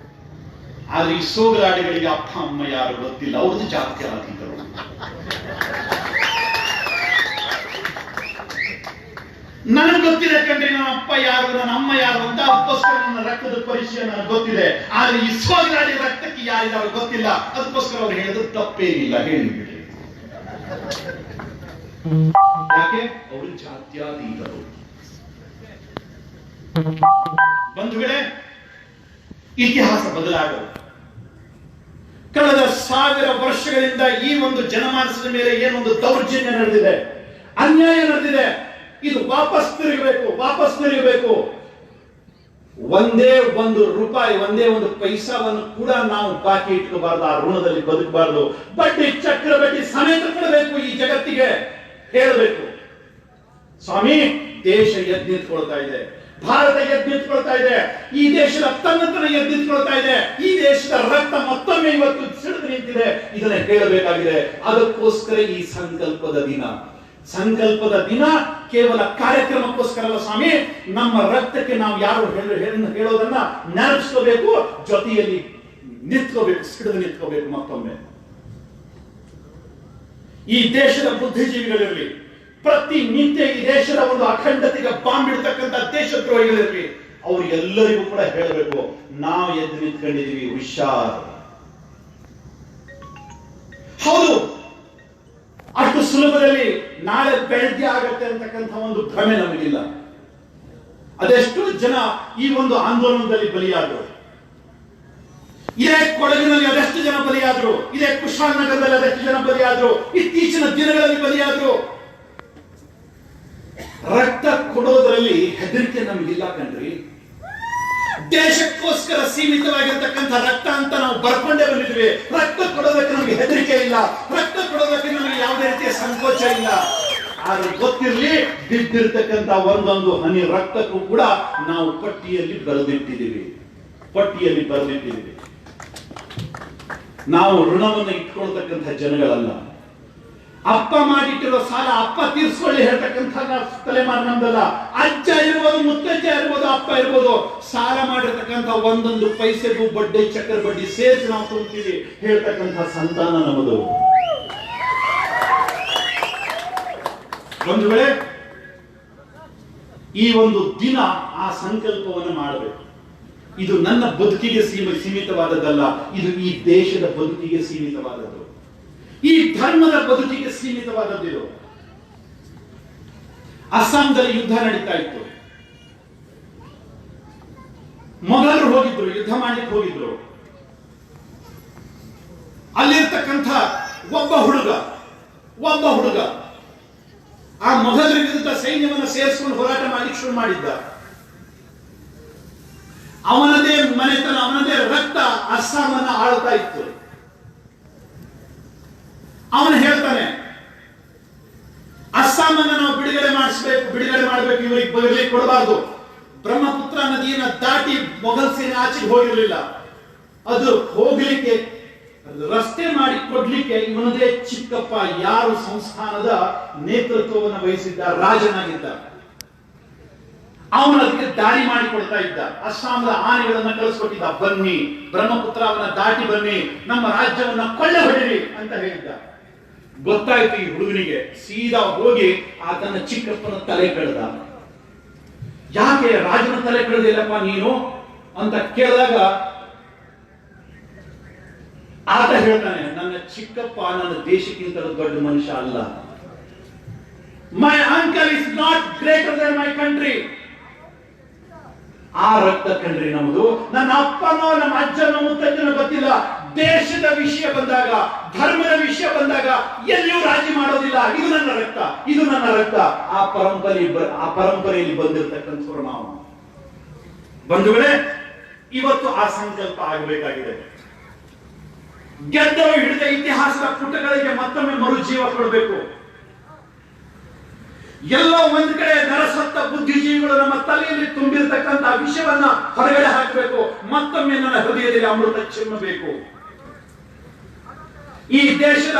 ಆದ್ರೆ ಈ ಸೋಗಲಾಡಿಗಳಿಗೆ ಅಪ್ಪ ಅಮ್ಮ ಯಾರು ಗೊತ್ತಿಲ್ಲ, ಅವ್ರದ್ದು ಜಾತ್ಯಾತೀತರು. ನನಗೆ ಗೊತ್ತಿದೆ ಕಣ್ರಿ ನನ್ನ ಅಪ್ಪ ಯಾರು, ನನ್ನ ಅಮ್ಮ ಯಾರು ಅಂತ. ಅದಕ್ಕೋಸ್ಕರ ನನ್ನ ರಕ್ತದ ಪರಿಚಯ ನನಗೆ ಗೊತ್ತಿದೆ. ಆದ್ರೆ ಈ ಸೋಗಲಾಡಿ ರಕ್ತಕ್ಕೆ ಯಾರಿಗಾರು ಗೊತ್ತಿಲ್ಲ. ಅದಕ್ಕೋಸ್ಕರ ಅವ್ರು ಹೇಳಿದ್ರು ತಪ್ಪೇನಿಲ್ಲ, ಹೇಳಿಬಿಟ್ರಿ. ಯಾಕೆ? ಅವರು ಜಾತ್ಯಾತೀತರು. ಬಂಧುಗಳೇ, ಇತಿಹಾಸ ಬದಲಾಗದು. ಕಳೆದ 1,000 ವರ್ಷಗಳಿಂದ ಈ ಒಂದು ಜನಮಾನಸದ ಮೇಲೆ ಏನೊಂದು ದೌರ್ಜನ್ಯ ನಡೆದಿದೆ, ಅನ್ಯಾಯ ನಡೆದಿದೆ. ಇದು ವಾಪಸ್ ತಿರುಗಬೇಕು. ಒಂದೇ ಒಂದು ರೂಪಾಯಿ, ಒಂದೇ ಒಂದು ಪೈಸಾವನ್ನು ಕೂಡ ನಾವು ಬಾಕಿ ಇಟ್ಕೋಬಾರ್ದು. ಆ ಋಣದಲ್ಲಿ ಬದುಕಬಾರ್ದು. ಬಡ್ಡಿ ಚಕ್ರವಡ್ಡಿ ಸಮೇತ ಕೊಡಬೇಕು. ಈ ಜಗತ್ತಿಗೆ ಹೇಳಬೇಕು, ಸ್ವಾಮಿ ದೇಶ ಎದ್ದಿತ್ಕೊಳ್ತಾ ಇದೆ, ಭಾರತ ಎದ್ದಿತ್ಕೊಳ್ತಾ ಇದೆ, ಈ ದೇಶದ ತನ್ನತನ ಎದ್ದಿತ್ಕೊಳ್ತಾ ಇದೆ, ಈ ದೇಶದ ರಕ್ತ ಮತ್ತೊಮ್ಮೆ ಇವತ್ತು ಸಿಡಿದು ನಿಂತಿದೆ. ಇದನ್ನ ಹೇಳಬೇಕಾಗಿದೆ. ಅದಕ್ಕೋಸ್ಕರ ಈ ಸಂಕಲ್ಪದ ದಿನ ಕೇವಲ ಕಾರ್ಯಕ್ರಮಕ್ಕೋಸ್ಕರ ಅಲ್ಲ ಸ್ವಾಮಿ. ನಮ್ಮ ರಕ್ತಕ್ಕೆ ನಾವು ಯಾರು ಹೇಳೋದನ್ನ ನೆನಪಿಸ್ಕೋಬೇಕು, ಜೊತೆಯಲ್ಲಿ ನಿಂತ್ಕೋಬೇಕು, ಸಿಡಿದು ನಿಂತ್ಕೋಬೇಕು. ಮತ್ತೊಮ್ಮೆ ಈ ದೇಶದ ಬುದ್ಧಿಜೀವಿಗಳಿರಲಿ, ಪ್ರತಿನಿತ್ಯ ಈ ದೇಶದ ಒಂದು ಅಖಂಡತೆಗೆ ಬಾಂಬ್ ಇಡ್ತಕ್ಕಂಥ ದೇಶದ್ರೋಹಿಗಳಿರಲಿ, ಅವ್ರು ಎಲ್ಲರಿಗೂ ಕೂಡ ಹೇಳಬೇಕು, ನಾವು ಎದ್ದು ನಿಂತ್ಕೊಂಡಿದೀವಿ, ಹುಷಾರ್. ಹೌದು, ಅಷ್ಟು ಸುಲಭದಲ್ಲಿ ನಾಳೆ ಬೆಳಗ್ಗೆ ಆಗತ್ತೆ ಅಂತಕ್ಕಂಥ ಒಂದು ಭ್ರಮೆ ನಮಗಿಲ್ಲ. ಅದೆಷ್ಟು ಜನ ಈ ಒಂದು ಆಂದೋಲನದಲ್ಲಿ ಬಲಿಯಾದರು, ಇದೇ ಕೊಡಗಿನಲ್ಲಿ ಅದೆಷ್ಟು ಜನ ಬಲಿಯಾದ್ರು, ಇದೇ ಕುಶಾಲನಗರದಲ್ಲಿ ಅದೆಷ್ಟು ಜನ ಬಲಿಯಾದ್ರು, ಇತ್ತೀಚಿನ ದಿನಗಳಲ್ಲಿ ಬಲಿಯಾದ್ರು. ರಕ್ತ ಕೊಡೋದ್ರಲ್ಲಿ ಹೆದರಿಕೆ ನಮಗಿಲ್ಲ ಕಣ್ರಿ. ದೇಶಕ್ಕೋಸ್ಕರ ಸೀಮಿತವಾಗಿರ್ತಕ್ಕಂಥ ರಕ್ತ ಅಂತ ನಾವು ಬರ್ಕೊಂಡೇ ಬಂದಿದ್ದೀವಿ. ಇದ್ದೀವಿ. ರಕ್ತ ಕೊಡೋದಕ್ಕೆ ನಮಗೆ ಹೆದರಿಕೆ ಇಲ್ಲ, ರಕ್ತ ಕೊಡೋದಕ್ಕೆ ನಮಗೆ ಯಾವುದೇ ರೀತಿಯ ಸಂಕೋಚ ಇಲ್ಲ. ಆದ್ರೆ ಗೊತ್ತಿರಲಿ, ಬಿದ್ದಿರ್ತಕ್ಕಂಥ ಒಂದೊಂದು ಹನಿ ರಕ್ತಕ್ಕೂ ಕೂಡ ನಾವು ಪಟ್ಟಿಯಲ್ಲಿ ಬರೆದಿಟ್ಟಿದ್ದೀವಿ. ನಾವು ಋಣವನ್ನು ಇಟ್ಕೊಳ್ತಕ್ಕಂಥ ಜನಗಳಲ್ಲ. ಅಪ್ಪ ಮಾಡಿಟ್ಟಿರೋ ಸಾಲ ಅಪ್ಪ ತೀರ್ಸ್ಕೊಳ್ಳಿ ಹೇಳ್ತಕ್ಕಂಥ ತಲೆಮಾರು ನಮ್ದಲ್ಲ. ಅಜ್ಜ ಇರ್ಬೋದು, ಮುತ್ತಜ್ಜ ಇರ್ಬೋದು, ಅಪ್ಪ ಇರ್ಬೋದು, ಸಾಲ ಮಾಡಿರ್ತಕ್ಕಂಥ ಒಂದೊಂದು ಪೈಸೆಗೂ ಬಡ್ಡಿ, ಚಕ್ರ ಬಡ್ಡಿ ಸೇರಿಸಿ ನಾವು ತುಂಬ್ತೀವಿ ಹೇಳ್ತಕ್ಕಂಥ ಸಂತಾನ ನಮ್ಮದು. ಒಂದು ವೇಳೆ ಈ ಒಂದು ದಿನ ಆ ಸಂಕಲ್ಪವನ್ನು ಮಾಡಬೇಕು. ಇದು ನನ್ನ ಬದುಕಿಗೆ ಸೀಮಿತವಾದದ್ದಲ್ಲ, ಇದು ಈ ದೇಶದ ಬದುಕಿಗೆ ಸೀಮಿತವಾದದ್ದು, ಈ ಧರ್ಮದ ಬದುಕಿಗೆ ಸೀಮಿತವಾದದ್ದು. ಅಸ್ಸಾಂದಲ್ಲಿ ಯುದ್ಧ ನಡೀತಾ ಇತ್ತು. ಮೊಘಲರು ಹೋಗಿದ್ರು, ಯುದ್ಧ ಮಾಡ್ಲಿಕ್ಕೆ ಹೋಗಿದ್ರು. ಅಲ್ಲಿರ್ತಕ್ಕಂಥ ಒಬ್ಬ ಹುಡುಗ ಆ ಮೊಘಲರ ವಿರುದ್ಧ ಸೈನ್ಯವನ್ನು ಸೇರಿಸಿಕೊಂಡು ಹೋರಾಟ ಮಾಡ್ಲಿಕ್ಕೆ ಶುರು ಮಾಡಿದ್ದ. ಅವನದೇ ಮನೆತನ, ಅವನದೇ ರಕ್ತ ಅಸ್ಸಾಮನ್ನ ಆಳ್ತಾ ಇತ್ತು. ಅವನು ಹೇಳ್ತಾನೆ, ಅಸ್ಸಾಮನ್ನ ನಾವು ಬಿಡುಗಡೆ ಮಾಡಬೇಕು, ಇವರಿಗೆ ಬರಲಿಕ್ಕೆ ಕೊಡಬಾರ್ದು. ಬ್ರಹ್ಮಪುತ್ರ ನದಿಯನ್ನು ದಾಟಿ ಮೊಘಲ್ ಸೇನೆ ಆಚೆಗೆ ಹೋಗಿರಲಿಲ್ಲ. ಅದು ಹೋಗ್ಲಿಕ್ಕೆ ರಸ್ತೆ ಮಾಡಿ ಕೊಡ್ಲಿಕ್ಕೆ ಇವನದೇ ಚಿಕ್ಕಪ್ಪ, ಯಾರು ಸಂಸ್ಥಾನದ ನೇತೃತ್ವವನ್ನು ವಹಿಸಿದ್ದ, ರಾಜನಾಗಿದ್ದ, ಅವನು ಅದಕ್ಕೆ ದಾರಿ ಮಾಡಿ ಕೊಡ್ತಾ ಇದ್ದ. ಅಸ್ಸಾಂದ ಆನೆಗಳನ್ನ ಕಳಿಸ್ಕೊಟ್ಟಿದ್ದ, ಬನ್ನಿ ಬ್ರಹ್ಮಪುತ್ರವನ್ನ ದಾಟಿ ಬನ್ನಿ, ನಮ್ಮ ರಾಜ್ಯವನ್ನ ಕೊಳ್ಳೆ ಹೊಡಿರಿ ಅಂತ ಹೇಳಿದ್ದ. ಗೊತ್ತಾಯ್ತು ಈ ಹುಡುಗನಿಗೆ. ಸೀದಾ ಹೋಗಿ ಆತನ ಚಿಕ್ಕಪ್ಪನ ತಲೆ ಕಳೆದ. ಯಾಕೆ ರಾಜನ ತಲೆ ಕಳೆದಿಲ್ಲಪ್ಪ ನೀನು ಅಂತ ಕೇಳಿದಾಗ ಆತ ಹೇಳ್ತಾನೆ, ನನ್ನ ಚಿಕ್ಕಪ್ಪ ನನ್ನ ದೇಶಕ್ಕಿಂತಲೂ ದೊಡ್ಡ ಮನುಷ್ಯ ಅಲ್ಲ. My uncle is not greater than my country. ಆ ರಕ್ತ ಕಂಡ್ರಿ ನಮ್ಮದು. ನನ್ನ ಅಪ್ಪನೋ ನಮ್ಮ ಅಜ್ಜನೋ ಮುತ್ತಜ್ಜನೋ ಗೊತ್ತಿಲ್ಲ. ದೇಶದ ವಿಷಯ ಬಂದಾಗ, ಧರ್ಮದ ವಿಷಯ ಬಂದಾಗ ಎಲ್ಲಿಯೂ ರಾಜಿ ಮಾಡೋದಿಲ್ಲ. ಇದು ನನ್ನ ರಕ್ತ. ಆ ಪರಂಪರೆಯಲ್ಲಿ ಬಂದಿರತಕ್ಕಂಥವ್ರು ನಾವು. ಬಂಧುಗಳೇ, ಇವತ್ತು ಆ ಸಂಕಲ್ಪ ಆಗಬೇಕಾಗಿದೆ. ಗೆದ್ದವರು ಹಿಡಿದ ಇತಿಹಾಸದ ಪುಟಗಳಿಗೆ ಮತ್ತೊಮ್ಮೆ ಮರುಜೀವ ಕೊಡಬೇಕು. ಎಲ್ಲೋ ಒಂದ್ ಕಡೆ ನರಸತ್ತ ಬುದ್ಧಿಜೀವಿಗಳು ನಮ್ಮ ತಲೆಯಲ್ಲಿ ತುಂಬಿರತಕ್ಕಂಥ ವಿಷಯವನ್ನ ಹೊರಗಡೆ ಹಾಕಬೇಕು. ಮತ್ತೊಮ್ಮೆ ನನ್ನ ಹೃದಯದಲ್ಲಿ ಅಮೃತ ಚಿಮ್ಮಬೇಕು. ಈ ದೇಶದ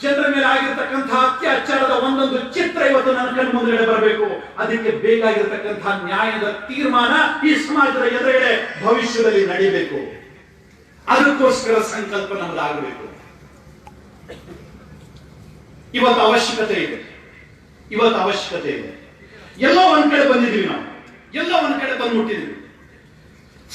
ಜನರ ಮೇಲೆ ಆಗಿರತಕ್ಕಂಥ ಅತ್ಯಾಚಾರದ ಒಂದೊಂದು ಚಿತ್ರ ಇವತ್ತು ನನ್ನ ಕಣ್ಣು ಮುಂದೆ ಬರಬೇಕು. ಅದಕ್ಕೆ ಬೇಕಾಗಿರತಕ್ಕಂಥ ನ್ಯಾಯದ ತೀರ್ಮಾನ ಈ ಸಮಾಜದ ಎದುರುಗಡೆ ಭವಿಷ್ಯದಲ್ಲಿ ನಡೆಯಬೇಕು. ಅದಕ್ಕೋಸ್ಕರ ಸಂಕಲ್ಪ ನಮ್ಮದಾಗಬೇಕು. ಇವತ್ತು ಅವಶ್ಯಕತೆ ಇದೆ. ಎಲ್ಲೋ ಒಂದ್ ಕಡೆ ಬಂದಿದ್ದೀವಿ ನಾವು, ಎಲ್ಲೋ ಒಂದ್ ಕಡೆ ಬಂದ್ಬಿಟ್ಟಿದ್ದೀವಿ.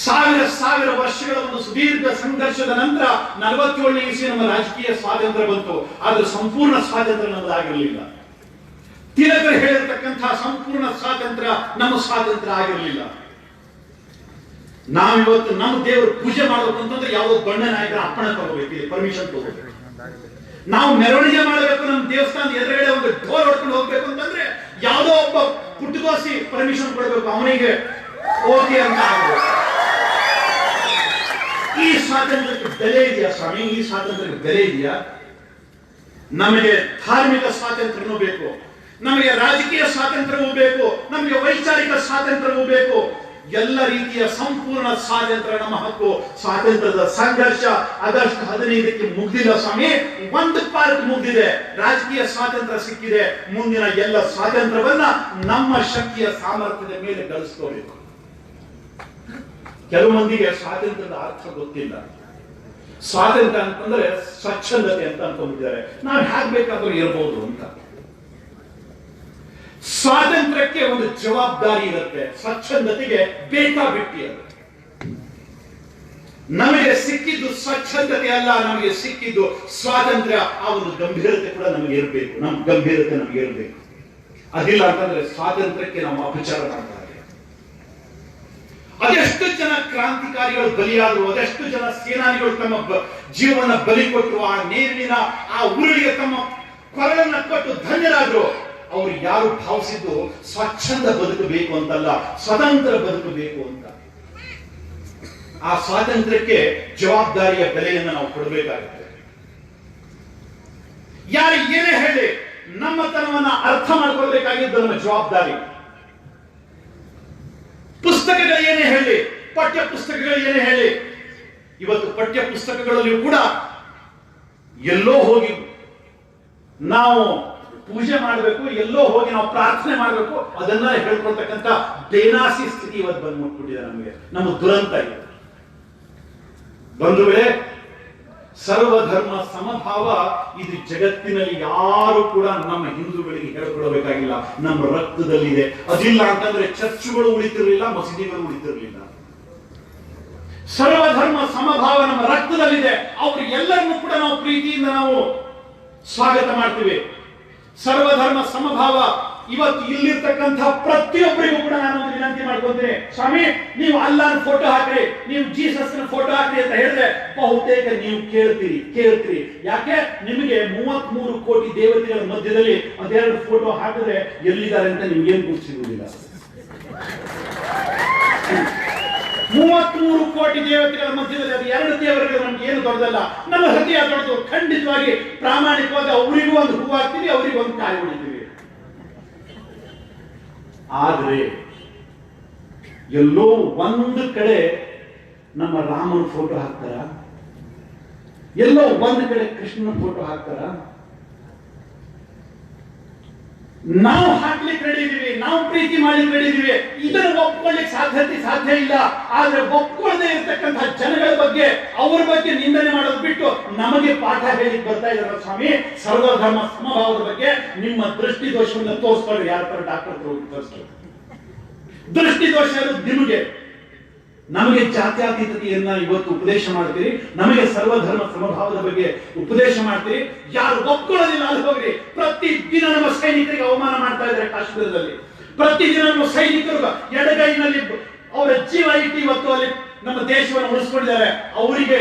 ಸಾವಿರ ವರ್ಷಗಳ ಒಂದು ಸುದೀರ್ಘ ಸಂಘರ್ಷದ ನಂತರ 47ನೇ ಇಸ್ವಿ ನಮ್ಮ ರಾಜಕೀಯ ಸ್ವಾತಂತ್ರ್ಯ ಬಂತು. ಆದ್ರೆ ಸಂಪೂರ್ಣ ಸ್ವಾತಂತ್ರ್ಯ ನಮ್ಮದಾಗಿರಲಿಲ್ಲ. ತಿಲಕರು ಹೇಳಿರ್ತಕ್ಕಂತಹ ಸಂಪೂರ್ಣ ಸ್ವಾತಂತ್ರ್ಯ ನಮ್ಮ ಸ್ವಾತಂತ್ರ್ಯ ಆಗಿರಲಿಲ್ಲ. ನಾವಿವತ್ತು ನಮ್ಮ ದೇವರು ಪೂಜೆ ಮಾಡಬೇಕು ಅಂತಂದ್ರೆ ಯಾವುದೋ ದೊಡ್ಡ ನಾಯಕರ ಅಪ್ಪಣೆ ತಗೋಬೇಕು, ಪರ್ಮಿಷನ್ ತಗೋಬೇಕು. ನಾವು ಮೆರವಣಿಗೆ ಮಾಡಬೇಕು, ನಮ್ಮ ದೇವಸ್ಥಾನದ ಎದುರುಗಡೆ ಒಂದು ಡೋರ್ ಹೊಡ್ಕೊಂಡು ಹೋಗ್ಬೇಕು ಅಂತಂದ್ರೆ ಯಾವುದೋ ಒಬ್ಬ ಪುಟ್ಟಗೋಸಿ ಪರ್ಮಿಷನ್ ಕೊಡಬೇಕು, ಅವನಿಗೆ ಓಕೆ ಅಂತ ಆಗಬೇಕು. ಈ ಸ್ವಾತಂತ್ರ್ಯಕ್ಕೆ ಬೆಲೆ ಇದೆಯಾ ಸ್ವಾಮಿ? ಈ ಸ್ವಾತಂತ್ರ್ಯಕ್ಕೆ ಬೆಲೆ ಇದೆಯಾ? ನಮಗೆ ಧಾರ್ಮಿಕ ಸ್ವಾತಂತ್ರ್ಯನೂ ಬೇಕು, ನಮಗೆ ರಾಜಕೀಯ ಸ್ವಾತಂತ್ರ್ಯವೂ ಬೇಕು, ನಮಗೆ ವೈಚಾರಿಕ ಸ್ವಾತಂತ್ರ್ಯವೂ ಬೇಕು. ಎಲ್ಲ ರೀತಿಯ ಸಂಪೂರ್ಣ ಸ್ವಾತಂತ್ರ್ಯ ನಮ್ಮ ಹಕ್ಕು. ಸ್ವಾತಂತ್ರ್ಯದ ಸಂಘರ್ಷ ಆಗಸ್ಟ್ 15ಕ್ಕೆ ಮುಗ್ದಿಲ್ಲ ಸ್ವಾಮಿ. ಒಂದು ಪಾರ್ಟ್ ಮುಗ್ದಿದೆ, ರಾಜಕೀಯ ಸ್ವಾತಂತ್ರ್ಯ ಸಿಕ್ಕಿದೆ. ಮುಂದಿನ ಎಲ್ಲ ಸ್ವಾತಂತ್ರ್ಯವನ್ನ ನಮ್ಮ ಶಕ್ತಿಯ ಸಾಮರ್ಥ್ಯದ ಮೇಲೆ ಗಳಿಸ್ಕೋಬೇಕು. ಕೆಲವು ಮಂದಿಗೆ ಸ್ವಾತಂತ್ರ್ಯದ ಅರ್ಥ ಗೊತ್ತಿಲ್ಲ. ಸ್ವಾತಂತ್ರ್ಯ ಅಂತಂದ್ರೆ ಸ್ವಚ್ಛಂದತೆ ಅಂತ ಅನ್ಕೊಂಡಿದ್ದಾರೆ. ನಾವು ಹೇಗ್ ಬೇಕಾದ್ರೂ ಇರಬಹುದು ಅಂತ. ಸ್ವಾತಂತ್ರ್ಯಕ್ಕೆ ಒಂದು ಜವಾಬ್ದಾರಿ ಇರುತ್ತೆ, ಸ್ವಚ್ಛಂದತೆಗೆ ಬೇಕಾಬಿಟ್ಟಿ ಅದು. ನಮಗೆ ಸಿಕ್ಕಿದ್ದು ಸ್ವಚ್ಛಂದತೆ ಅಲ್ಲ, ನಮಗೆ ಸಿಕ್ಕಿದ್ದು ಸ್ವಾತಂತ್ರ್ಯ. ಆ ಒಂದು ಗಂಭೀರತೆ ಕೂಡ ನಮಗೆ ಇರಬೇಕು, ನಮ್ಮ ಗಂಭೀರತೆ ನಮಗೆ ಇರಬೇಕು. ಅದಿಲ್ಲ ಅಂತಂದ್ರೆ ಸ್ವಾತಂತ್ರ್ಯಕ್ಕೆ ನಾವು ಅಪಚಾರ ಮಾಡ್ತಾರೆ. ಅದೆಷ್ಟು ಜನ ಕ್ರಾಂತಿಕಾರಿಗಳು ಬಲಿಯಾದರು, ಅದೆಷ್ಟು ಜನ ಸೇನಾನಿಗಳು ತಮ್ಮ ಜೀವನ ಬಲಿ ಕೊಟ್ಟರು, ಆ ನೇರಿನ ಆ ಉರುಳಿಗೆ ತಮ್ಮ ಕೊರಳನ್ನ ಕೊಟ್ಟು ಧನ್ಯರಾದ್ರು. ಅವರು ಯಾರು ಭಾವಿಸಿದ್ದು ಸ್ವಚ್ಛಂದ ಬದುಕಬೇಕು ಅಂತಲ್ಲ, ಸ್ವತಂತ್ರ ಬದುಕಬೇಕು ಅಂತ. ಆ ಸ್ವಾತಂತ್ರ್ಯಕ್ಕೆ ಜವಾಬ್ದಾರಿಯ ಬೆಲೆಯನ್ನು ನಾವು ಕೊಡಬೇಕಾಗುತ್ತೆ. ಯಾರು ಏನೇ ಹೇಳಿ ನಮ್ಮತನವನ್ನ ಅರ್ಥ ಮಾಡ್ಕೊಳ್ಬೇಕಾಗಿದ್ದು ನಮ್ಮ ಜವಾಬ್ದಾರಿ. ಪುಸ್ತಕಗಳು ಏನೇ ಹೇಳಿ, ಪಠ್ಯ ಪುಸ್ತಕಗಳು ಏನೇ ಹೇಳಿ, ಇವತ್ತು ಪಠ್ಯ ಪುಸ್ತಕಗಳಲ್ಲಿಯೂ ಕೂಡ ಎಲ್ಲೋ ಹೋಗಿ ನಾವು ಪೂಜೆ ಮಾಡಬೇಕು, ಎಲ್ಲೋ ಹೋಗಿ ನಾವು ಪ್ರಾರ್ಥನೆ ಮಾಡಬೇಕು, ಅದನ್ನ ಹೇಳ್ಕೊಳ್ತಕ್ಕಂಥ ಬೇನಾಸಿ ಸ್ಥಿತಿ ಇವತ್ತು ಬಂದು ಮುಟ್ಬಿಟ್ಟಿದೆ ನಮಗೆ. ನಮ್ಮ ದುರಂತ ಇದೆ ಬಂಧುಗಳೇ. ಸರ್ವಧರ್ಮ ಸಮಭಾವ ಇದು ಜಗತ್ತಿನಲ್ಲಿ ಯಾರು ಕೂಡ ನಮ್ಮ ಹಿಂದೂಗಳಿಗೆ ಹೇಳ್ಕೊಳ್ಬೇಕಾಗಿಲ್ಲ, ನಮ್ಮ ರಕ್ತದಲ್ಲಿದೆ. ಅದಿಲ್ಲ ಅಂತಂದ್ರೆ ಚರ್ಚುಗಳು ಉಳಿತಿರ್ಲಿಲ್ಲ, ಮಸೀದಿಗಳು ಉಳಿತಿರ್ಲಿಲ್ಲ. ಸರ್ವಧರ್ಮ ಸಮಭಾವ ನಮ್ಮ ರಕ್ತದಲ್ಲಿದೆ. ಅವ್ರಿಗೆಲ್ಲರನ್ನು ಕೂಡ ನಾವು ಪ್ರೀತಿಯಿಂದ ನಾವು ಸ್ವಾಗತ ಮಾಡ್ತೀವಿ. ಸರ್ವಧರ್ಮ ಸಮಭಾವ ಇವತ್ತು ಇಲ್ಲಿರ್ತಕ್ಕಂತಹ ಪ್ರತಿಯೊಬ್ಬರಿಗೂ ಕೂಡ ನಾನು ಒಂದು ವಿನಂತಿ ಮಾಡ್ಕೊಂತೀನಿ. ಸ್ವಾಮಿ, ನೀವು ಅಲ್ಲಾಹನ ಫೋಟೋ ಹಾಕ್ರಿ, ನೀವು ಜೀಸಸ್ನ ಫೋಟೋ ಹಾಕ್ರಿ ಅಂತ ಹೇಳಿದ್ರೆ ಬಹುತೇಕ ನೀವು ಕೇಳ್ತೀರಿ. ಯಾಕೆ? ನಿಮಗೆ 33 ಕೋಟಿ ದೇವತೆಗಳ ಮಧ್ಯದಲ್ಲಿ ಅದೆರಡು ಫೋಟೋ ಹಾಕಿದ್ರೆ ಎಲ್ಲಿದ್ದಾರೆ ಅಂತ ನಿಮ್ಗೇನು ಗುರುತಿಸುವುದಿಲ್ಲ. 33 ಕೋಟಿ ದೇವತೆಗಳ ಮಧ್ಯದಲ್ಲಿ ಅದು ಎರಡು ದೇವರುಗಳು ನಮ್ಗೆ ಏನು ದೊಡ್ಡದಲ್ಲ. ನಮ್ಮ ಹೃದಯ ದೊಡ್ಡದು. ಖಂಡಿತವಾಗಿ ಪ್ರಾಮಾಣಿಕವಾಗಿ ಅವರಿಗೂ ಒಂದು ಹೂ ಹಾಕ್ತೀವಿ, ಅವರಿಗೂ ಒಂದು ಕಾಯಿ ಹೊಡಿತೀವಿ. ಆದ್ರೆ ಎಲ್ಲೋ ಒಂದು ಕಡೆ ನಮ್ಮ ರಾಮನ ಫೋಟೋ ಹಾಕ್ತಾರ, ಎಲ್ಲೋ ಒಂದು ಕಡೆ ಕೃಷ್ಣನ ಫೋಟೋ ಹಾಕ್ತಾರ. ನಾವು ಹಾಕ್ಲಿಕ್ಕೆ ರೆಡಿ ಇದೀವಿ, ನಾವು ಪ್ರೀತಿ ಮಾಡ್ಲಿಕ್ಕೆ ರೆಡಿ ಇದೀವಿ. ಇದನ್ನು ಒಪ್ಕೊಳ್ಳಿಕ್ಕೆ ಸಾಧ್ಯ ಇಲ್ಲ. ಆದ್ರೆ ಒಪ್ಕೊಳ್ಳದೆ ಇರ್ತಕ್ಕಂಥ ಜನಗಳ ಬಗ್ಗೆ, ಅವ್ರ ಬಗ್ಗೆ ನಿಂದನೆ ಮಾಡೋದು ಬಿಟ್ಟು ನಮಗೆ ಪಾಠ ಹೇಳಿಕ್ ಬರ್ತಾ ಇದಾರೆ. ಸ್ವಾಮಿ, ಸರ್ವಧರ್ಮ ಸಮಭಾವದ ಬಗ್ಗೆ ನಿಮ್ಮ ದೃಷ್ಟಿ ದೋಷವನ್ನು ತೋರಿಸ್ಕೊಳ್ಳಿ. ಯಾರ ತರ ಡಾಕ್ಟರ್ ತೋರಿಸ್ತಾರೆ ದೃಷ್ಟಿ ದೋಷ ಇರೋದು ನಿಮಗೆ. ನಮಗೆ ಜಾತ್ಯತೀತತೆಯನ್ನ ಇವತ್ತು ಉಪದೇಶ ಮಾಡ್ತೀರಿ, ನಮಗೆ ಸರ್ವಧರ್ಮ ಸಮಭಾವದ ಬಗ್ಗೆ ಉಪದೇಶ ಮಾಡ್ತೀರಿ. ಯಾರು ಒಪ್ಕೊಳ್ಳೋದಿಲ್ಲ ಅಲ್ಲಿ ಹೋಗ್ರಿ. ಪ್ರತಿದಿನ ನಮ್ಮ ಸೈನಿಕರಿಗೆ ಅವಮಾನ ಮಾಡ್ತಾ ಇದ್ದಾರೆ ಕಾಶ್ಮೀರದಲ್ಲಿ. ಪ್ರತಿದಿನ ನಮ್ಮ ಸೈನಿಕರು ಎಡಗೈನಲ್ಲಿ ಅವರ ಜೀವ ಇಟ್ಟು ಇವತ್ತು ಅಲ್ಲಿ ನಮ್ಮ ದೇಶವನ್ನು ಉಳಿಸ್ಕೊಂಡಿದ್ದಾರೆ. ಅವರಿಗೆ